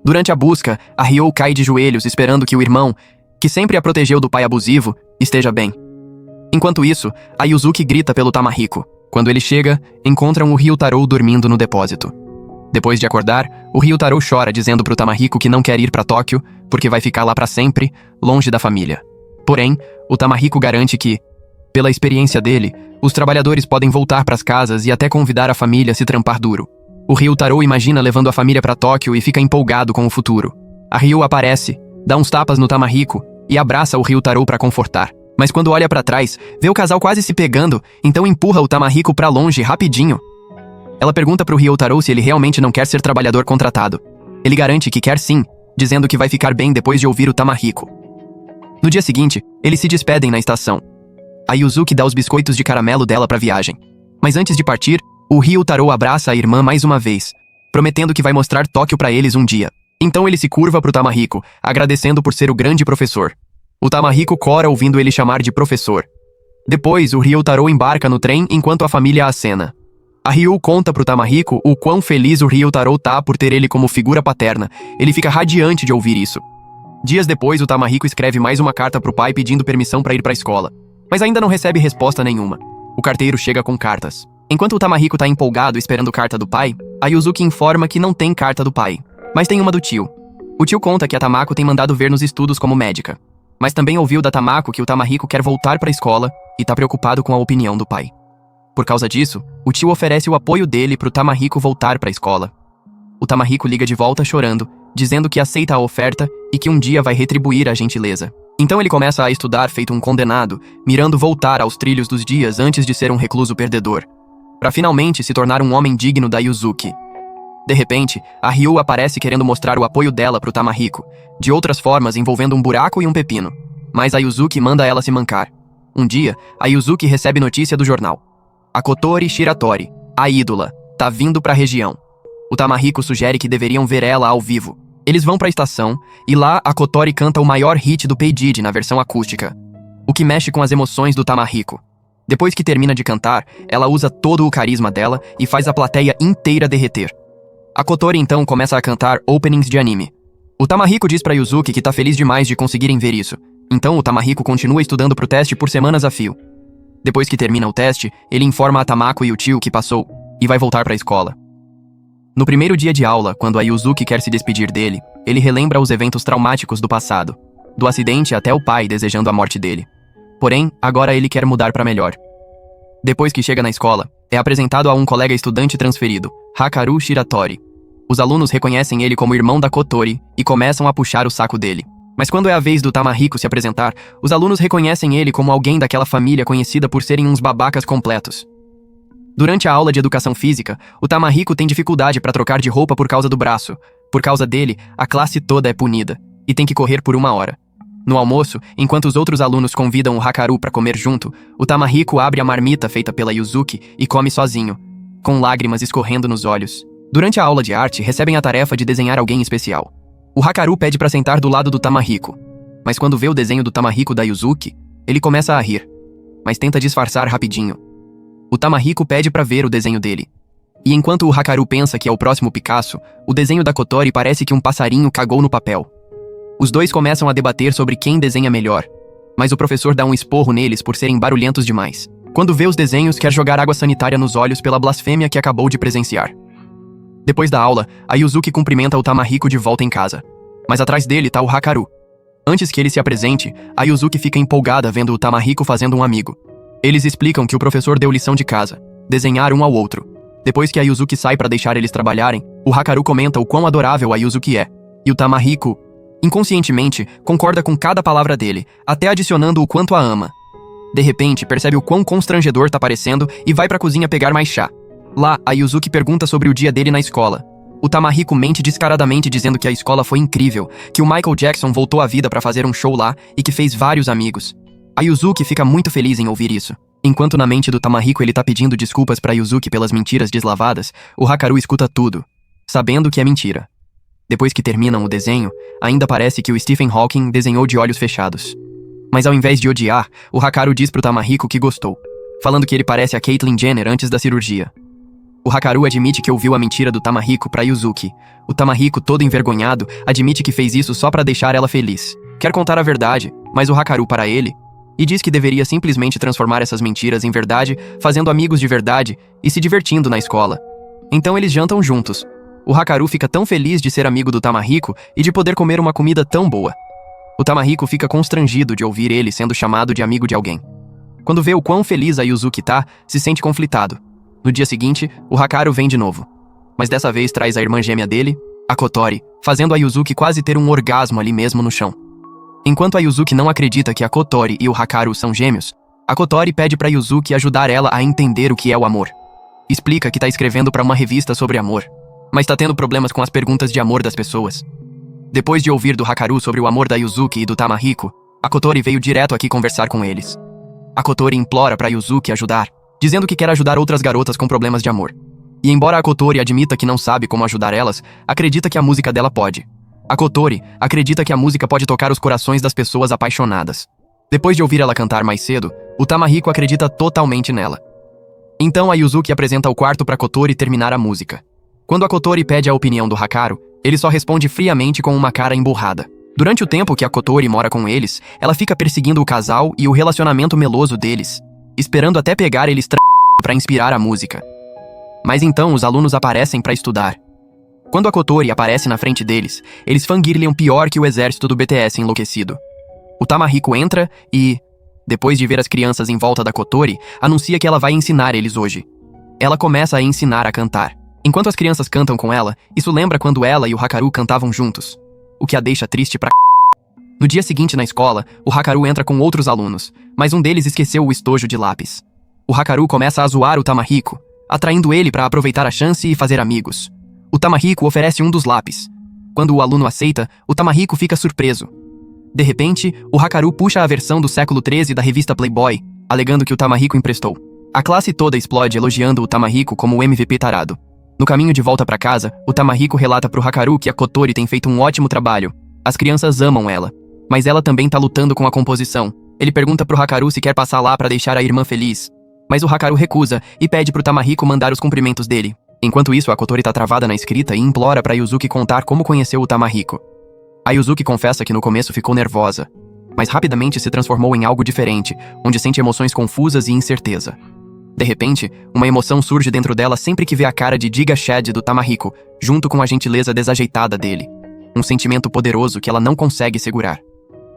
Durante a busca, a Ryo cai de joelhos esperando que o irmão, que sempre a protegeu do pai abusivo, esteja bem. Enquanto isso, a Yuzuki grita pelo Tamahiko. Quando ele chega, encontram o Ryutaro dormindo no depósito. Depois de acordar, o Ryutaro chora dizendo pro Tamahiko que não quer ir pra Tóquio, porque vai ficar lá pra sempre, longe da família. Porém, o Tamahiko garante que, pela experiência dele, os trabalhadores podem voltar pras casas e até convidar a família a se trampar duro. O Ryutaro imagina levando a família pra Tóquio e fica empolgado com o futuro. A Ryu aparece, dá uns tapas no Tamahiko e abraça o Ryutaro pra confortar. Mas quando olha pra trás, vê o casal quase se pegando, então empurra o Tamahiko pra longe rapidinho. Ela pergunta pro Ryutaro se ele realmente não quer ser trabalhador contratado. Ele garante que quer sim, dizendo que vai ficar bem depois de ouvir o Tamahiko. No dia seguinte, eles se despedem na estação. A Yuzuki dá os biscoitos de caramelo dela pra viagem. Mas antes de partir, o Ryutaro abraça a irmã mais uma vez, prometendo que vai mostrar Tóquio pra eles um dia. Então ele se curva pro Tamahiko, agradecendo por ser o grande professor. O Tamahiko cora ouvindo ele chamar de professor. Depois, o Ryutaro embarca no trem enquanto a família acena. A Ryu conta pro Tamahiko o quão feliz o Ryutaro tá por ter ele como figura paterna. Ele fica radiante de ouvir isso. Dias depois, o Tamahiko escreve mais uma carta pro pai pedindo permissão pra ir pra escola. Mas ainda não recebe resposta nenhuma. O carteiro chega com cartas. Enquanto o Tamahiko tá empolgado esperando carta do pai, a Yuzuki informa que não tem carta do pai, mas tem uma do tio. O tio conta que a Tamako tem mandado ver nos estudos como médica. Mas também ouviu da Tamako que o Tamahiko quer voltar pra escola e tá preocupado com a opinião do pai. Por causa disso, o tio oferece o apoio dele pro Tamahiko voltar pra escola. O Tamahiko liga de volta chorando, dizendo que aceita a oferta e que um dia vai retribuir a gentileza. Então ele começa a estudar feito um condenado, mirando voltar aos trilhos dos dias antes de ser um recluso perdedor, pra finalmente se tornar um homem digno da Yuzuki. De repente, a Ryu aparece querendo mostrar o apoio dela pro Tamahiko, de outras formas envolvendo um buraco e um pepino. Mas a Yuzuki manda ela se mancar. Um dia, a Yuzuki recebe notícia do jornal. A Kotori Shiratori, a ídola, tá vindo pra região. O Tamahiko sugere que deveriam ver ela ao vivo. Eles vão pra estação, e lá a Kotori canta o maior hit do P. Diddy na versão acústica, o que mexe com as emoções do Tamahiko. Depois que termina de cantar, ela usa todo o carisma dela e faz a plateia inteira derreter. A Kotori então começa a cantar openings de anime. O Tamahiko diz pra Yuzuki que tá feliz demais de conseguirem ver isso. Então o Tamahiko continua estudando pro teste por semanas a fio. Depois que termina o teste, ele informa a Tamako e o tio que passou e vai voltar pra escola. No primeiro dia de aula, quando a Yuzuki quer se despedir dele, ele relembra os eventos traumáticos do passado, do acidente até o pai desejando a morte dele. Porém, agora ele quer mudar pra melhor. Depois que chega na escola, é apresentado a um colega estudante transferido, Hakaru Shiratori. Os alunos reconhecem ele como irmão da Kotori e começam a puxar o saco dele. Mas quando é a vez do Tamahiko se apresentar, os alunos reconhecem ele como alguém daquela família conhecida por serem uns babacas completos. Durante a aula de educação física, o Tamahiko tem dificuldade para trocar de roupa por causa do braço. Por causa dele, a classe toda é punida e tem que correr por 1 hora. No almoço, enquanto os outros alunos convidam o Hakaru para comer junto, o Tamahiko abre a marmita feita pela Yuzuki e come sozinho, com lágrimas escorrendo nos olhos. Durante a aula de arte, recebem a tarefa de desenhar alguém especial. O Hakaru pede para sentar do lado do Tamahiko, mas quando vê o desenho do Tamahiko da Yuzuki, ele começa a rir, mas tenta disfarçar rapidinho. O Tamahiko pede para ver o desenho dele. E enquanto o Hakaru pensa que é o próximo Picasso, o desenho da Kotori parece que um passarinho cagou no papel. Os dois começam a debater sobre quem desenha melhor, mas o professor dá um esporro neles por serem barulhentos demais. Quando vê os desenhos, quer jogar água sanitária nos olhos pela blasfêmia que acabou de presenciar. Depois da aula, a Yuzuki cumprimenta o Tamahiko de volta em casa, mas atrás dele tá o Hakaru. Antes que ele se apresente, a Yuzuki fica empolgada vendo o Tamahiko fazendo um amigo. Eles explicam que o professor deu lição de casa, desenhar um ao outro. Depois que a Yuzuki sai para deixar eles trabalharem, o Hakaru comenta o quão adorável a Yuzuki é, e o Tamahiko, inconscientemente, concorda com cada palavra dele, até adicionando o quanto a ama. De repente, percebe o quão constrangedor tá parecendo e vai pra cozinha pegar mais chá. Lá, a Yuzuki pergunta sobre o dia dele na escola. O Tamahiko mente descaradamente dizendo que a escola foi incrível, que o Michael Jackson voltou à vida pra fazer um show lá e que fez vários amigos. A Yuzuki fica muito feliz em ouvir isso. Enquanto na mente do Tamahiko ele tá pedindo desculpas pra Yuzuki pelas mentiras deslavadas, o Hakaru escuta tudo, sabendo que é mentira. Depois que terminam o desenho, ainda parece que o Stephen Hawking desenhou de olhos fechados. Mas ao invés de odiar, o Hakaru diz pro Tamahiko que gostou, falando que ele parece a Caitlyn Jenner antes da cirurgia. O Hakaru admite que ouviu a mentira do Tamahiko pra Yuzuki. O Tamahiko, todo envergonhado, admite que fez isso só pra deixar ela feliz. Quer contar a verdade, mas o Hakaru para ele, e diz que deveria simplesmente transformar essas mentiras em verdade, fazendo amigos de verdade e se divertindo na escola. Então eles jantam juntos. O Hakaru fica tão feliz de ser amigo do Tamahiko e de poder comer uma comida tão boa. O Tamahiko fica constrangido de ouvir ele sendo chamado de amigo de alguém. Quando vê o quão feliz a Yuzuki tá, se sente conflitado. No dia seguinte, o Hakaru vem de novo. Mas dessa vez traz a irmã gêmea dele, a Kotori, fazendo a Yuzuki quase ter um orgasmo ali mesmo no chão. Enquanto a Yuzuki não acredita que a Kotori e o Hakaru são gêmeos, a Kotori pede pra Yuzuki ajudar ela a entender o que é o amor. Explica que tá escrevendo pra uma revista sobre amor, mas tá tendo problemas com as perguntas de amor das pessoas. Depois de ouvir do Hakaru sobre o amor da Yuzuki e do Tamahiko, a Kotori veio direto aqui conversar com eles. A Kotori implora pra Yuzuki ajudar, dizendo que quer ajudar outras garotas com problemas de amor. E embora a Kotori admita que não sabe como ajudar elas, acredita que a música dela pode. A Kotori acredita que a música pode tocar os corações das pessoas apaixonadas. Depois de ouvir ela cantar mais cedo, o Tamahiko acredita totalmente nela. Então a Yuzuki apresenta o quarto pra Kotori terminar a música. Quando a Kotori pede a opinião do Hakaru, ele só responde friamente com uma cara emburrada. Durante o tempo que a Kotori mora com eles, ela fica perseguindo o casal e o relacionamento meloso deles, esperando até pegar eles pra inspirar a música. Mas então os alunos aparecem pra estudar. Quando a Kotori aparece na frente deles, eles fangirliam pior que o exército do BTS enlouquecido. O Tamahiko entra e, depois de ver as crianças em volta da Kotori, anuncia que ela vai ensinar eles hoje. Ela começa a ensinar a cantar. Enquanto as crianças cantam com ela, isso lembra quando ela e o Hakaru cantavam juntos, o que a deixa triste pra No dia seguinte na escola, o Hakaru entra com outros alunos, mas um deles esqueceu o estojo de lápis. O Hakaru começa a zoar o Tamahiko, atraindo ele para aproveitar a chance e fazer amigos. O Tamahiko oferece um dos lápis. Quando o aluno aceita, o Tamahiko fica surpreso. De repente, o Hakaru puxa a versão do século 13 da revista Playboy, alegando que o Tamahiko emprestou. A classe toda explode elogiando o Tamahiko como o MVP tarado. No caminho de volta para casa, o Tamahiko relata pro Hakaru que a Kotori tem feito um ótimo trabalho. As crianças amam ela. Mas ela também tá lutando com a composição. Ele pergunta pro Hakaru se quer passar lá pra deixar a irmã feliz. Mas o Hakaru recusa e pede pro Tamahiko mandar os cumprimentos dele. Enquanto isso, a Kotori tá travada na escrita e implora pra Yuzuki contar como conheceu o Tamahiko. A Yuzuki confessa que no começo ficou nervosa, mas rapidamente se transformou em algo diferente, onde sente emoções confusas e incerteza. De repente, uma emoção surge dentro dela sempre que vê a cara de Giga Chad do Tamahiko, junto com a gentileza desajeitada dele. Um sentimento poderoso que ela não consegue segurar.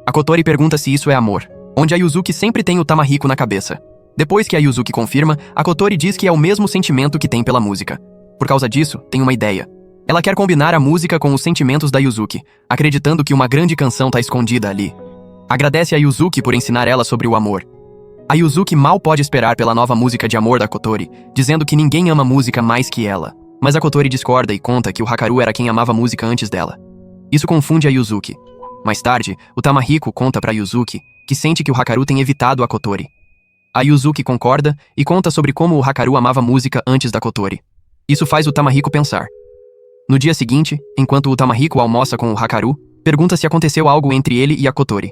A Kotori pergunta se isso é amor, onde a Yuzuki sempre tem o Tamahiko na cabeça. Depois que a Yuzuki confirma, a Kotori diz que é o mesmo sentimento que tem pela música. Por causa disso, tem uma ideia. Ela quer combinar a música com os sentimentos da Yuzuki, acreditando que uma grande canção tá escondida ali. Agradece a Yuzuki por ensinar ela sobre o amor. A Yuzuki mal pode esperar pela nova música de amor da Kotori, dizendo que ninguém ama música mais que ela. Mas a Kotori discorda e conta que o Hakaru era quem amava música antes dela. Isso confunde a Yuzuki. Mais tarde, o Tamahiko conta pra Yuzuki que sente que o Hakaru tem evitado a Kotori. A Yuzuki concorda e conta sobre como o Hakaru amava música antes da Kotori. Isso faz o Tamahiko pensar. No dia seguinte, enquanto o Tamahiko almoça com o Hakaru, pergunta se aconteceu algo entre ele e a Kotori.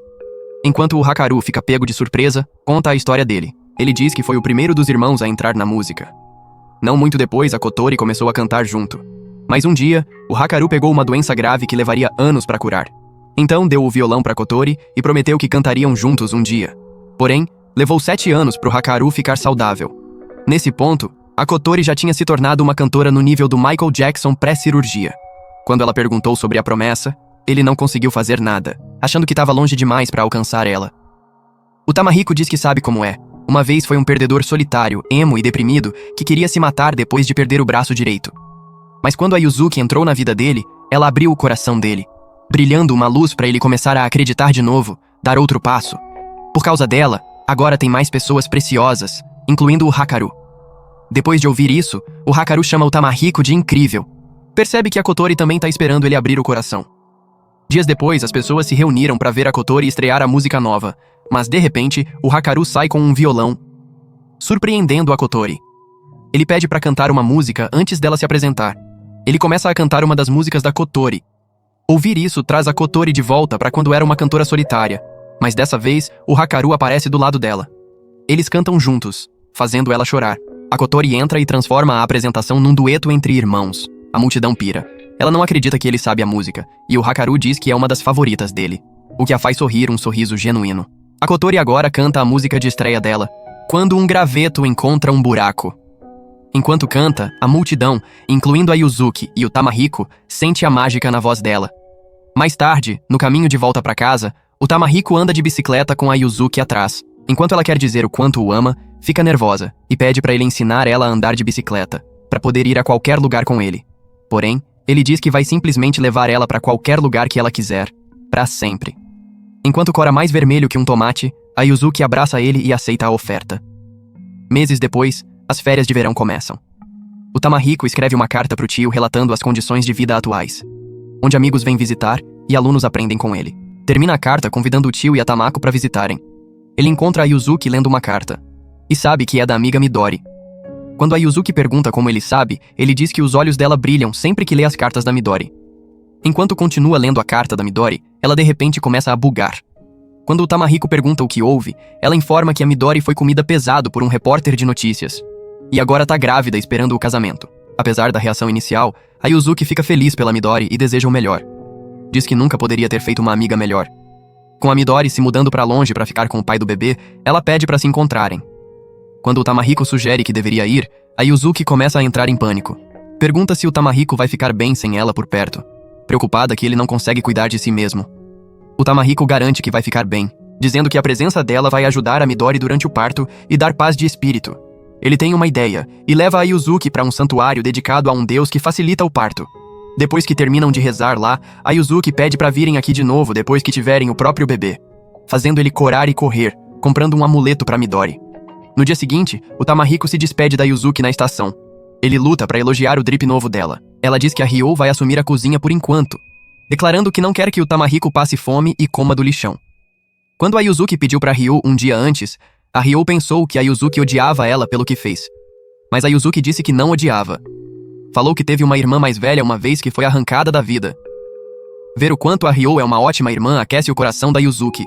Enquanto o Hakaru fica pego de surpresa, conta a história dele. Ele diz que foi o primeiro dos irmãos a entrar na música. Não muito depois, a Kotori começou a cantar junto. Mas um dia, o Hakaru pegou uma doença grave que levaria anos pra curar. Então deu o violão pra Kotori e prometeu que cantariam juntos um dia. Porém, levou 7 anos pro Hakaru ficar saudável. Nesse ponto, a Kotori já tinha se tornado uma cantora no nível do Michael Jackson pré-cirurgia. Quando ela perguntou sobre a promessa, ele não conseguiu fazer nada, achando que estava longe demais pra alcançar ela. O Tamahiko diz que sabe como é. Uma vez foi um perdedor solitário, emo e deprimido, que queria se matar depois de perder o braço direito. Mas quando a Yuzuki entrou na vida dele, ela abriu o coração dele, brilhando uma luz pra ele começar a acreditar de novo, dar outro passo. Por causa dela, agora tem mais pessoas preciosas, incluindo o Hakaru. Depois de ouvir isso, o Hakaru chama o Tamahiko de incrível. Percebe que a Kotori também tá esperando ele abrir o coração. Dias depois, as pessoas se reuniram pra ver a Kotori estrear a música nova, mas de repente, o Hakaru sai com um violão, surpreendendo a Kotori. Ele pede pra cantar uma música antes dela se apresentar. Ele começa a cantar uma das músicas da Kotori. Ouvir isso traz a Kotori de volta pra quando era uma cantora solitária, mas dessa vez, o Hakaru aparece do lado dela. Eles cantam juntos, fazendo ela chorar. A Kotori entra e transforma a apresentação num dueto entre irmãos. A multidão pira. Ela não acredita que ele sabe a música, e o Hakaru diz que é uma das favoritas dele. o que a faz sorrir um sorriso genuíno. A Kotori agora canta a música de estreia dela, Quando um Graveto Encontra um Buraco. Enquanto canta, a multidão, incluindo a Yuzuki e o Tamahiko, sente a mágica na voz dela. Mais tarde, no caminho de volta para casa, o Tamahiko anda de bicicleta com a Yuzuki atrás. Enquanto ela quer dizer o quanto o ama, fica nervosa e pede para ele ensinar ela a andar de bicicleta, para poder ir a qualquer lugar com ele. Porém, ele diz que vai simplesmente levar ela para qualquer lugar que ela quiser, para sempre. Enquanto cora mais vermelho que um tomate, a Yuzuki abraça ele e aceita a oferta. Meses depois, as férias de verão começam. O Tamahiko escreve uma carta pro tio relatando as condições de vida atuais, onde amigos vêm visitar e alunos aprendem com ele. Termina a carta convidando o tio e a Tamako para visitarem. Ele encontra a Yuzuki lendo uma carta, e sabe que é da amiga Midori. Quando a Yuzuki pergunta como ele sabe, ele diz que os olhos dela brilham sempre que lê as cartas da Midori. Enquanto continua lendo a carta da Midori, ela de repente começa a bugar. Quando o Tamahiko pergunta o que houve, ela informa que a Midori foi comida pesado por um repórter de notícias. E agora tá grávida esperando o casamento. Apesar da reação inicial, a Yuzuki fica feliz pela Midori e deseja o melhor. Diz que nunca poderia ter feito uma amiga melhor. Com a Midori se mudando pra longe pra ficar com o pai do bebê, ela pede pra se encontrarem. Quando o Tamahiko sugere que deveria ir, a Yuzuki começa a entrar em pânico. Pergunta se o Tamahiko vai ficar bem sem ela por perto, preocupada que ele não consegue cuidar de si mesmo. O Tamahiko garante que vai ficar bem, dizendo que a presença dela vai ajudar a Midori durante o parto e dar paz de espírito. Ele tem uma ideia e leva a Yuzuki para um santuário dedicado a um deus que facilita o parto. Depois que terminam de rezar lá, a Yuzuki pede para virem aqui de novo depois que tiverem o próprio bebê, fazendo ele corar e correr, comprando um amuleto para Midori. No dia seguinte, o Tamahiko se despede da Yuzuki na estação. Ele luta para elogiar o drip novo dela. Ela diz que a Ryo vai assumir a cozinha por enquanto, declarando que não quer que o Tamahiko passe fome e coma do lixão. Quando a Yuzuki pediu para Ryo um dia antes, a Ryo pensou que a Yuzuki odiava ela pelo que fez. Mas a Yuzuki disse que não odiava. Falou que teve uma irmã mais velha uma vez que foi arrancada da vida. Ver o quanto a Ryo é uma ótima irmã aquece o coração da Yuzuki,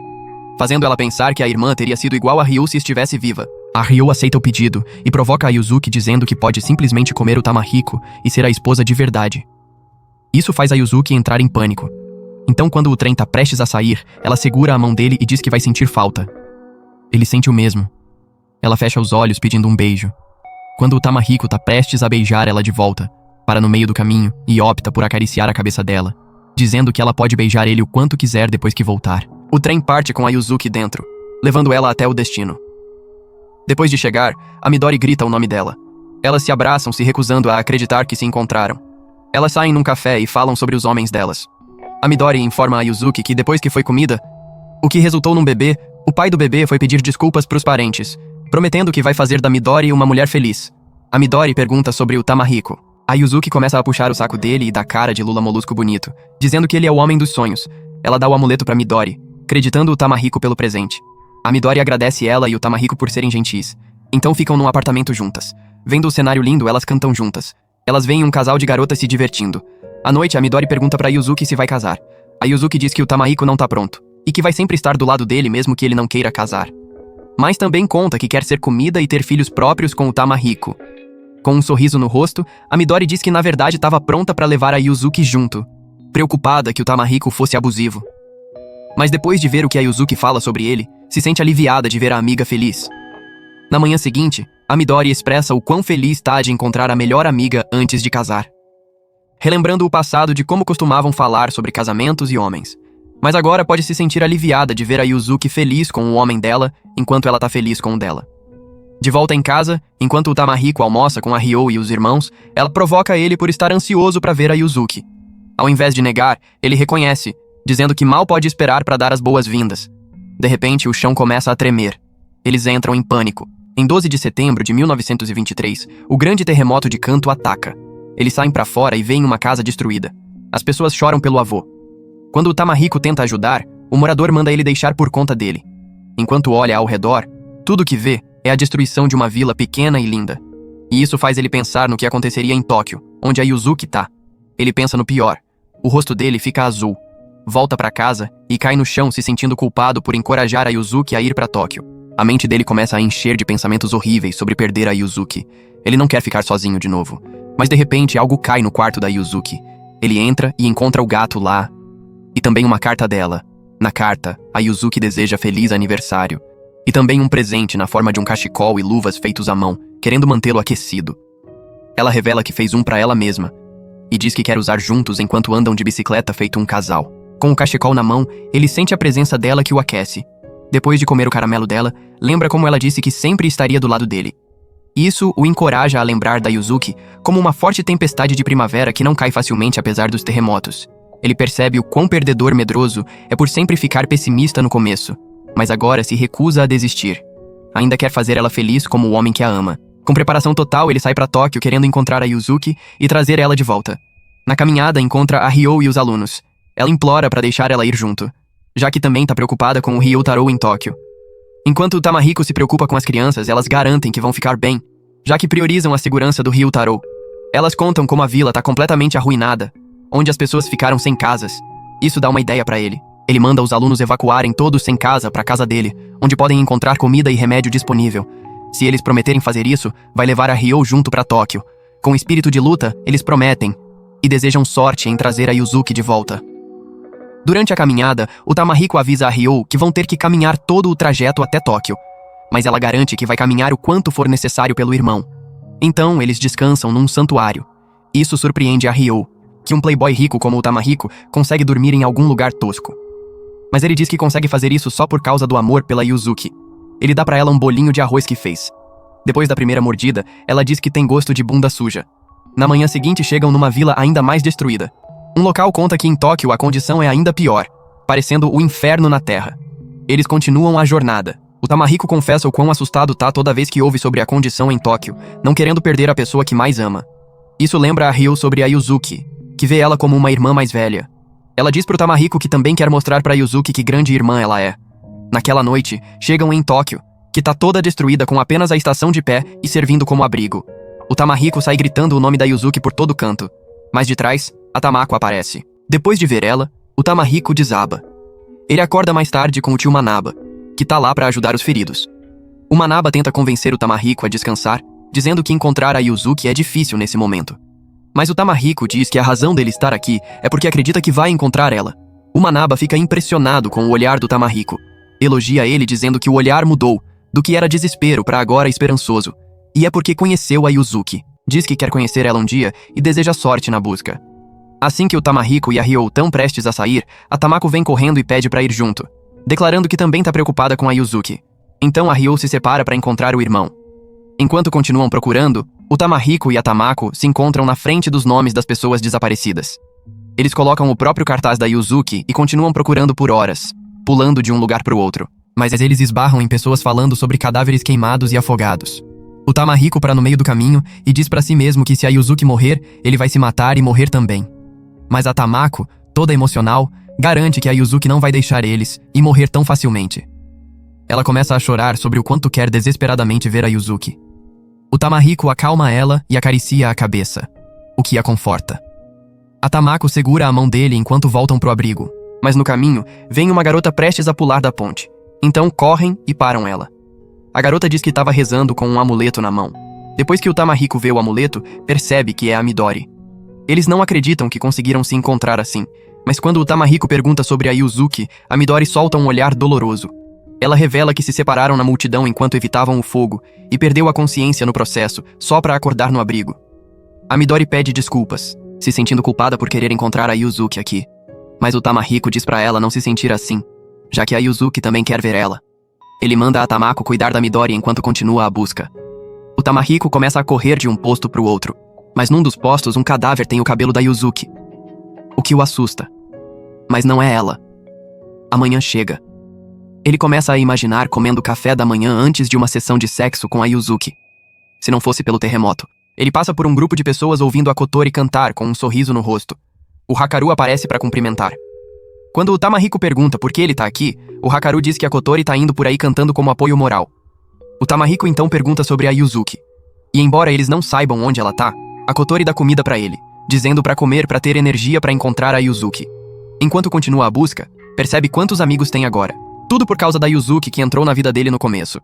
fazendo ela pensar que a irmã teria sido igual a Ryo se estivesse viva. A Ryo aceita o pedido e provoca a Yuzuki dizendo que pode simplesmente comer o Tamahiko e ser a esposa de verdade. Isso faz a Yuzuki entrar em pânico. Então, quando o trem tá prestes a sair, ela segura a mão dele e diz que vai sentir falta. Ele sente o mesmo. Ela fecha os olhos pedindo um beijo. Quando o Tamahiko tá prestes a beijar ela de volta, para no meio do caminho e opta por acariciar a cabeça dela, dizendo que ela pode beijar ele o quanto quiser depois que voltar. O trem parte com a Yuzuki dentro, levando ela até o destino. Depois de chegar, a Midori grita o nome dela. Elas se abraçam, se recusando a acreditar que se encontraram. Elas saem num café e falam sobre os homens delas. A Midori informa a Yuzuki que depois que foi comida, o que resultou num bebê, o pai do bebê foi pedir desculpas pros parentes, prometendo que vai fazer da Midori uma mulher feliz. A Midori pergunta sobre o Tamahiko. A Yuzuki começa a puxar o saco dele e dá cara de Lula Molusco bonito, dizendo que ele é o homem dos sonhos. Ela dá o amuleto pra Midori, acreditando o Tamahiko pelo presente. A Midori agradece ela e o Tamahiko por serem gentis. Então ficam num apartamento juntas. Vendo o cenário lindo, elas cantam juntas. Elas veem um casal de garotas se divertindo. À noite, a Midori pergunta pra Yuzuki se vai casar. A Yuzuki diz que o Tamahiko não tá pronto, e que vai sempre estar do lado dele mesmo que ele não queira casar. Mas também conta que quer ser comida e ter filhos próprios com o Tamahiko. Com um sorriso no rosto, a Midori diz que na verdade estava pronta pra levar a Yuzuki junto, preocupada que o Tamahiko fosse abusivo. Mas depois de ver o que a Yuzuki fala sobre ele, se sente aliviada de ver a amiga feliz. Na manhã seguinte, a Midori expressa o quão feliz está de encontrar a melhor amiga antes de casar, relembrando o passado de como costumavam falar sobre casamentos e homens. Mas agora pode se sentir aliviada de ver a Yuzuki feliz com o homem dela, enquanto ela tá feliz com o dela. De volta em casa, enquanto o Tamahiko almoça com a Ryo e os irmãos, ela provoca ele por estar ansioso para ver a Yuzuki. Ao invés de negar, ele reconhece, dizendo que mal pode esperar para dar as boas-vindas. De repente, o chão começa a tremer. Eles entram em pânico. Em 12 de setembro de 1923, o grande terremoto de Kanto ataca. Eles saem para fora e veem uma casa destruída. As pessoas choram pelo avô. Quando o Tamahiko tenta ajudar, o morador manda ele deixar por conta dele. Enquanto olha ao redor, tudo que vê é a destruição de uma vila pequena e linda. E isso faz ele pensar no que aconteceria em Tóquio, onde a Yuzuki tá. Ele pensa no pior. O rosto dele fica azul. Volta para casa e cai no chão se sentindo culpado por encorajar a Yuzuki a ir para Tóquio. A mente dele começa a encher de pensamentos horríveis sobre perder a Yuzuki. Ele não quer ficar sozinho de novo. Mas de repente algo cai no quarto da Yuzuki. Ele entra e encontra o gato lá. E também uma carta dela. Na carta, a Yuzuki deseja feliz aniversário. E também um presente na forma de um cachecol e luvas feitos à mão, querendo mantê-lo aquecido. Ela revela que fez um para ela mesma e diz que quer usar juntos enquanto andam de bicicleta feito um casal. Com o cachecol na mão, ele sente a presença dela que o aquece. Depois de comer o caramelo dela, lembra como ela disse que sempre estaria do lado dele. Isso o encoraja a lembrar da Yuzuki como uma forte tempestade de primavera que não cai facilmente apesar dos terremotos. Ele percebe o quão perdedor medroso é por sempre ficar pessimista no começo, mas agora se recusa a desistir. Ainda quer fazer ela feliz como o homem que a ama. Com preparação total, ele sai para Tóquio querendo encontrar a Yuzuki e trazer ela de volta. Na caminhada, encontra a Ryo e os alunos. Ela implora para deixar ela ir junto, já que também tá preocupada com o Ryotaro em Tóquio. Enquanto o Tamahiko se preocupa com as crianças, elas garantem que vão ficar bem, já que priorizam a segurança do Ryotaro. Elas contam como a vila tá completamente arruinada, onde as pessoas ficaram sem casas. Isso dá uma ideia para ele. Ele manda os alunos evacuarem todos sem casa para a casa dele, onde podem encontrar comida e remédio disponível. Se eles prometerem fazer isso, vai levar a Ryo junto para Tóquio. Com espírito de luta, eles prometem e desejam sorte em trazer a Yuzuki de volta. Durante a caminhada, o Tamahiko avisa a Ryo que vão ter que caminhar todo o trajeto até Tóquio, mas ela garante que vai caminhar o quanto for necessário pelo irmão. Então, eles descansam num santuário. Isso surpreende a Ryo, que um playboy rico como o Tamahiko consegue dormir em algum lugar tosco. Mas ele diz que consegue fazer isso só por causa do amor pela Yuzuki. Ele dá pra ela um bolinho de arroz que fez. Depois da primeira mordida, ela diz que tem gosto de bunda suja. Na manhã seguinte, chegam numa vila ainda mais destruída. Um local conta que em Tóquio a condição é ainda pior, parecendo o inferno na Terra. Eles continuam a jornada. O Tamahiko confessa o quão assustado tá toda vez que ouve sobre a condição em Tóquio, não querendo perder a pessoa que mais ama. Isso lembra a Ryo sobre a Yuzuki, que vê ela como uma irmã mais velha. Ela diz pro Tamahiko que também quer mostrar pra Yuzuki que grande irmã ela é. Naquela noite, chegam em Tóquio, que tá toda destruída com apenas a estação de pé e servindo como abrigo. O Tamahiko sai gritando o nome da Yuzuki por todo canto, mas de trás, a Tamako aparece. Depois de ver ela, o Tamahiko desaba. Ele acorda mais tarde com o tio Manaba, que tá lá pra ajudar os feridos. O Manaba tenta convencer o Tamahiko a descansar, dizendo que encontrar a Yuzuki é difícil nesse momento. Mas o Tamahiko diz que a razão dele estar aqui é porque acredita que vai encontrar ela. O Manaba fica impressionado com o olhar do Tamahiko. Elogia ele dizendo que o olhar mudou, do que era desespero para agora esperançoso. E é porque conheceu a Yuzuki. Diz que quer conhecer ela um dia e deseja sorte na busca. Assim que o Tamahiko e a Ryo estão prestes a sair, a Tamako vem correndo e pede para ir junto, declarando que também tá preocupada com a Yuzuki. Então a Ryo se separa para encontrar o irmão. Enquanto continuam procurando, o Tamahiko e a Tamako se encontram na frente dos nomes das pessoas desaparecidas. Eles colocam o próprio cartaz da Yuzuki e continuam procurando por horas, pulando de um lugar para o outro. Mas eles esbarram em pessoas falando sobre cadáveres queimados e afogados. O Tamahiko para no meio do caminho e diz para si mesmo que se a Yuzuki morrer, ele vai se matar e morrer também. Mas a Tamako, toda emocional, garante que a Yuzuki não vai deixar eles e morrer tão facilmente. Ela começa a chorar sobre o quanto quer desesperadamente ver a Yuzuki. O Tamahiko acalma ela e acaricia a cabeça, o que a conforta. A Tamako segura a mão dele enquanto voltam pro abrigo, mas no caminho, vem uma garota prestes a pular da ponte. Então correm e param ela. A garota diz que estava rezando com um amuleto na mão. Depois que o Tamahiko vê o amuleto, percebe que é a Midori. Eles não acreditam que conseguiram se encontrar assim, mas quando o Tamahiko pergunta sobre a Yuzuki, a Midori solta um olhar doloroso. Ela revela que se separaram na multidão enquanto evitavam o fogo e perdeu a consciência no processo, só para acordar no abrigo. A Midori pede desculpas, se sentindo culpada por querer encontrar a Yuzuki aqui. Mas o Tamahiko diz para ela não se sentir assim, já que a Yuzuki também quer ver ela. Ele manda a Tamako cuidar da Midori enquanto continua a busca. O Tamahiko começa a correr de um posto pro outro, mas num dos postos um cadáver tem o cabelo da Yuzuki, o que o assusta. Mas não é ela. Amanhã chega. Ele começa a imaginar comendo café da manhã antes de uma sessão de sexo com a Yuzuki. Se não fosse pelo terremoto. Ele passa por um grupo de pessoas ouvindo a Kotori cantar com um sorriso no rosto. O Hakaru aparece para cumprimentar. Quando o Tamahiko pergunta por que ele tá aqui, o Hakaru diz que a Kotori tá indo por aí cantando como apoio moral. O Tamahiko então pergunta sobre a Yuzuki. E embora eles não saibam onde ela tá, a Kotori dá comida pra ele, dizendo pra comer pra ter energia pra encontrar a Yuzuki. Enquanto continua a busca, percebe quantos amigos tem agora. Tudo por causa da Yuzuki que entrou na vida dele no começo.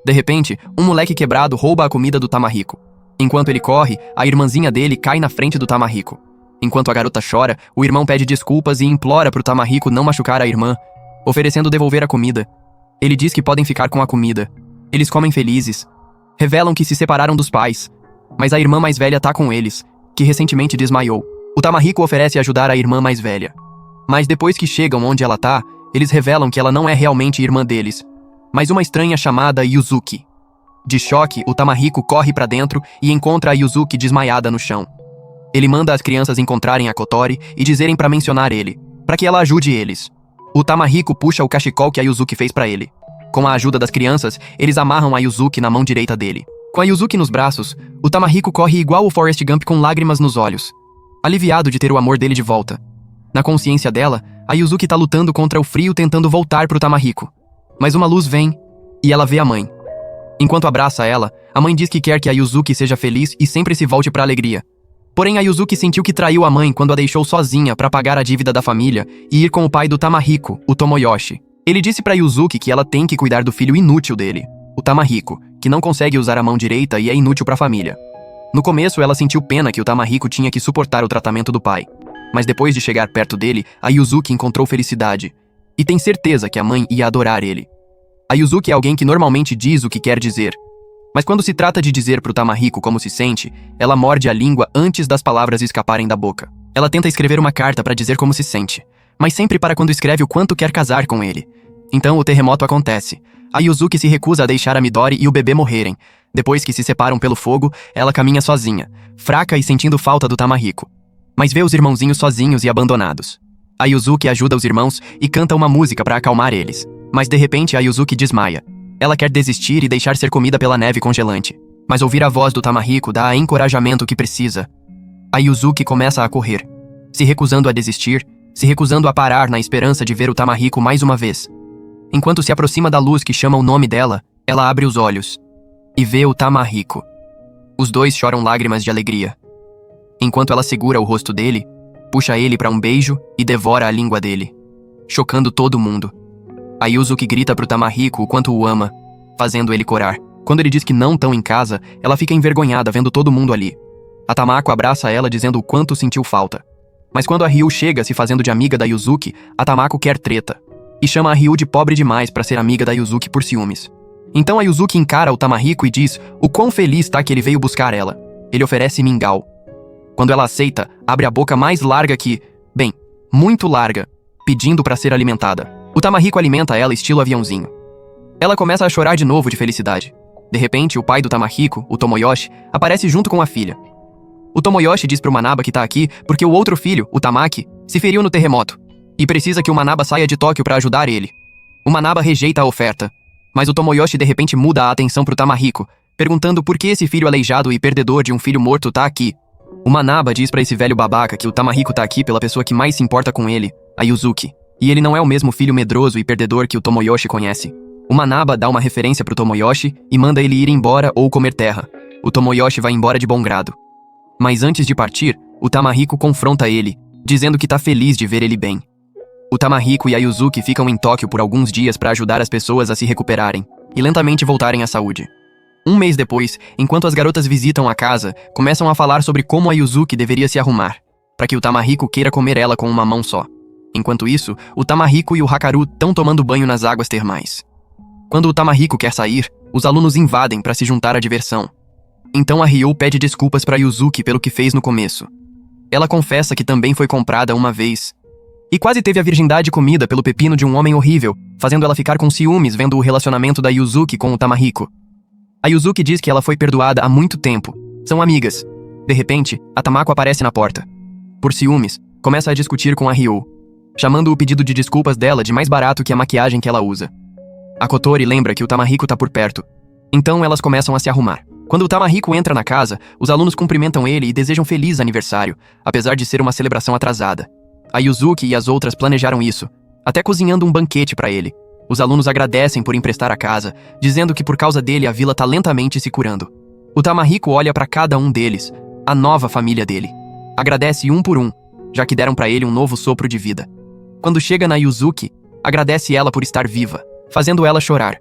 De repente, um moleque quebrado rouba a comida do Tamahiko. Enquanto ele corre, a irmãzinha dele cai na frente do Tamahiko. Enquanto a garota chora, o irmão pede desculpas e implora pro Tamahiko não machucar a irmã. oferecendo devolver a comida. Ele diz que podem ficar com a comida. Eles comem felizes. Revelam que se separaram dos pais. Mas a irmã mais velha tá com eles, que recentemente desmaiou. O Tamahiko oferece ajudar a irmã mais velha. Mas depois que chegam onde ela tá, eles revelam que ela não é realmente irmã deles, mas uma estranha chamada Yuzuki. De choque, o Tamahiko corre pra dentro e encontra a Yuzuki desmaiada no chão. Ele manda as crianças encontrarem a Kotori e dizerem pra mencionar ele, pra que ela ajude eles. O Tamahiko puxa o cachecol que a Yuzuki fez pra ele. Com a ajuda das crianças, eles amarram a Yuzuki na mão direita dele. Com a Yuzuki nos braços, o Tamahiko corre igual o Forrest Gump com lágrimas nos olhos, aliviado de ter o amor dele de volta. Na consciência dela, a Yuzuki tá lutando contra o frio tentando voltar pro Tamahiko. Mas uma luz vem, e ela vê a mãe. Enquanto abraça ela, a mãe diz que quer que a Yuzuki seja feliz e sempre se volte pra alegria. Porém, a Yuzuki sentiu que traiu a mãe quando a deixou sozinha pra pagar a dívida da família e ir com o pai do Tamahiko, o Tomoyoshi. Ele disse pra Yuzuki que ela tem que cuidar do filho inútil dele, o Tamahiko, que não consegue usar a mão direita e é inútil pra família. No começo, ela sentiu pena que o Tamahiko tinha que suportar o tratamento do pai. Mas depois de chegar perto dele, a Yuzuki encontrou felicidade. E tem certeza que a mãe ia adorar ele. A Yuzuki é alguém que normalmente diz o que quer dizer. Mas quando se trata de dizer pro Tamahiko como se sente, ela morde a língua antes das palavras escaparem da boca. Ela tenta escrever uma carta para dizer como se sente, mas sempre para quando escreve o quanto quer casar com ele. Então o terremoto acontece. A Yuzuki se recusa a deixar a Midori e o bebê morrerem. Depois que se separam pelo fogo, ela caminha sozinha, fraca e sentindo falta do Tamahiko. Mas vê os irmãozinhos sozinhos e abandonados. A Yuzuki ajuda os irmãos e canta uma música para acalmar eles. Mas de repente a Yuzuki desmaia. Ela quer desistir e deixar ser comida pela neve congelante. Mas ouvir a voz do Tamahiko dá a encorajamento que precisa. A Yuzuki começa a correr, se recusando a desistir, se recusando a parar na esperança de ver o Tamahiko mais uma vez. Enquanto se aproxima da luz que chama o nome dela, ela abre os olhos e vê o Tamahiko. Os dois choram lágrimas de alegria. Enquanto ela segura o rosto dele, puxa ele para um beijo e devora a língua dele, chocando todo mundo. A Yuzuki grita pro Tamahiko o quanto o ama, fazendo ele corar. Quando ele diz que não tão em casa, ela fica envergonhada vendo todo mundo ali. A Tamako abraça ela dizendo o quanto sentiu falta. Mas quando a Ryu chega se fazendo de amiga da Yuzuki, a Tamako quer treta, e chama a Ryu de pobre demais para ser amiga da Yuzuki por ciúmes. Então a Yuzuki encara o Tamahiko e diz o quão feliz tá que ele veio buscar ela. Ele oferece mingau. Quando ela aceita, abre a boca mais larga que, bem, muito larga, pedindo para ser alimentada. O Tamahiko alimenta ela estilo aviãozinho. Ela começa a chorar de novo de felicidade. De repente, o pai do Tamahiko, o Tomoyoshi, aparece junto com a filha. O Tomoyoshi diz pro Manaba que tá aqui porque o outro filho, o Tamaki, se feriu no terremoto e precisa que o Manaba saia de Tóquio para ajudar ele. O Manaba rejeita a oferta, mas o Tomoyoshi de repente muda a atenção pro Tamahiko, perguntando por que esse filho aleijado e perdedor de um filho morto tá aqui. O Manaba diz pra esse velho babaca que o Tamahiko tá aqui pela pessoa que mais se importa com ele, a Yuzuki, e ele não é o mesmo filho medroso e perdedor que o Tomoyoshi conhece. O Manaba dá uma referência pro Tomoyoshi e manda ele ir embora ou comer terra. O Tomoyoshi vai embora de bom grado. Mas antes de partir, o Tamahiko confronta ele, dizendo que tá feliz de ver ele bem. O Tamahiko e a Yuzuki ficam em Tóquio por alguns dias para ajudar as pessoas a se recuperarem e lentamente voltarem à saúde. Um mês depois, enquanto as garotas visitam a casa, começam a falar sobre como a Yuzuki deveria se arrumar, para que o Tamahiko queira comer ela com uma mão só. Enquanto isso, o Tamahiko e o Hakaru estão tomando banho nas águas termais. Quando o Tamahiko quer sair, os alunos invadem para se juntar à diversão. Então a Ryu pede desculpas para Yuzuki pelo que fez no começo. Ela confessa que também foi comprada uma vez e quase teve a virgindade comida pelo pepino de um homem horrível, fazendo ela ficar com ciúmes vendo o relacionamento da Yuzuki com o Tamahiko. A Yuzuki diz que ela foi perdoada há muito tempo. São amigas. De repente, a Tamako aparece na porta. Por ciúmes, começa a discutir com a Ryu, chamando o pedido de desculpas dela de mais barato que a maquiagem que ela usa. A Kotori lembra que o Tamahiko tá por perto. Então elas começam a se arrumar. Quando o Tamahiko entra na casa, os alunos cumprimentam ele e desejam feliz aniversário, apesar de ser uma celebração atrasada. A Yuzuki e as outras planejaram isso, até cozinhando um banquete para ele. Os alunos agradecem por emprestar a casa, dizendo que por causa dele a vila tá lentamente se curando. O Tamahiko olha para cada um deles, a nova família dele. Agradece um por um, já que deram para ele um novo sopro de vida. Quando chega na Yuzuki, agradece ela por estar viva, fazendo ela chorar.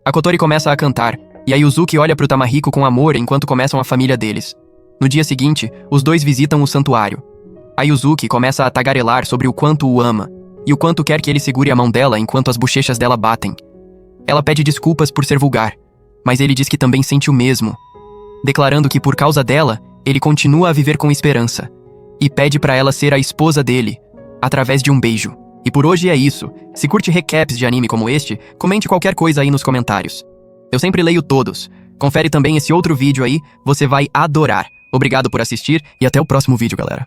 A Kotori começa a cantar, e a Yuzuki olha pro Tamahiko com amor enquanto começam a família deles. No dia seguinte, os dois visitam o santuário. A Yuzuki começa a tagarelar sobre o quanto o ama, e o quanto quer que ele segure a mão dela enquanto as bochechas dela batem. Ela pede desculpas por ser vulgar, mas ele diz que também sente o mesmo, declarando que por causa dela, ele continua a viver com esperança, e pede pra ela ser a esposa dele, através de um beijo. E por hoje é isso. Se curte recaps de anime como este, comente qualquer coisa aí nos comentários. Eu sempre leio todos. Confere também esse outro vídeo aí, você vai adorar. Obrigado por assistir e até o próximo vídeo, galera.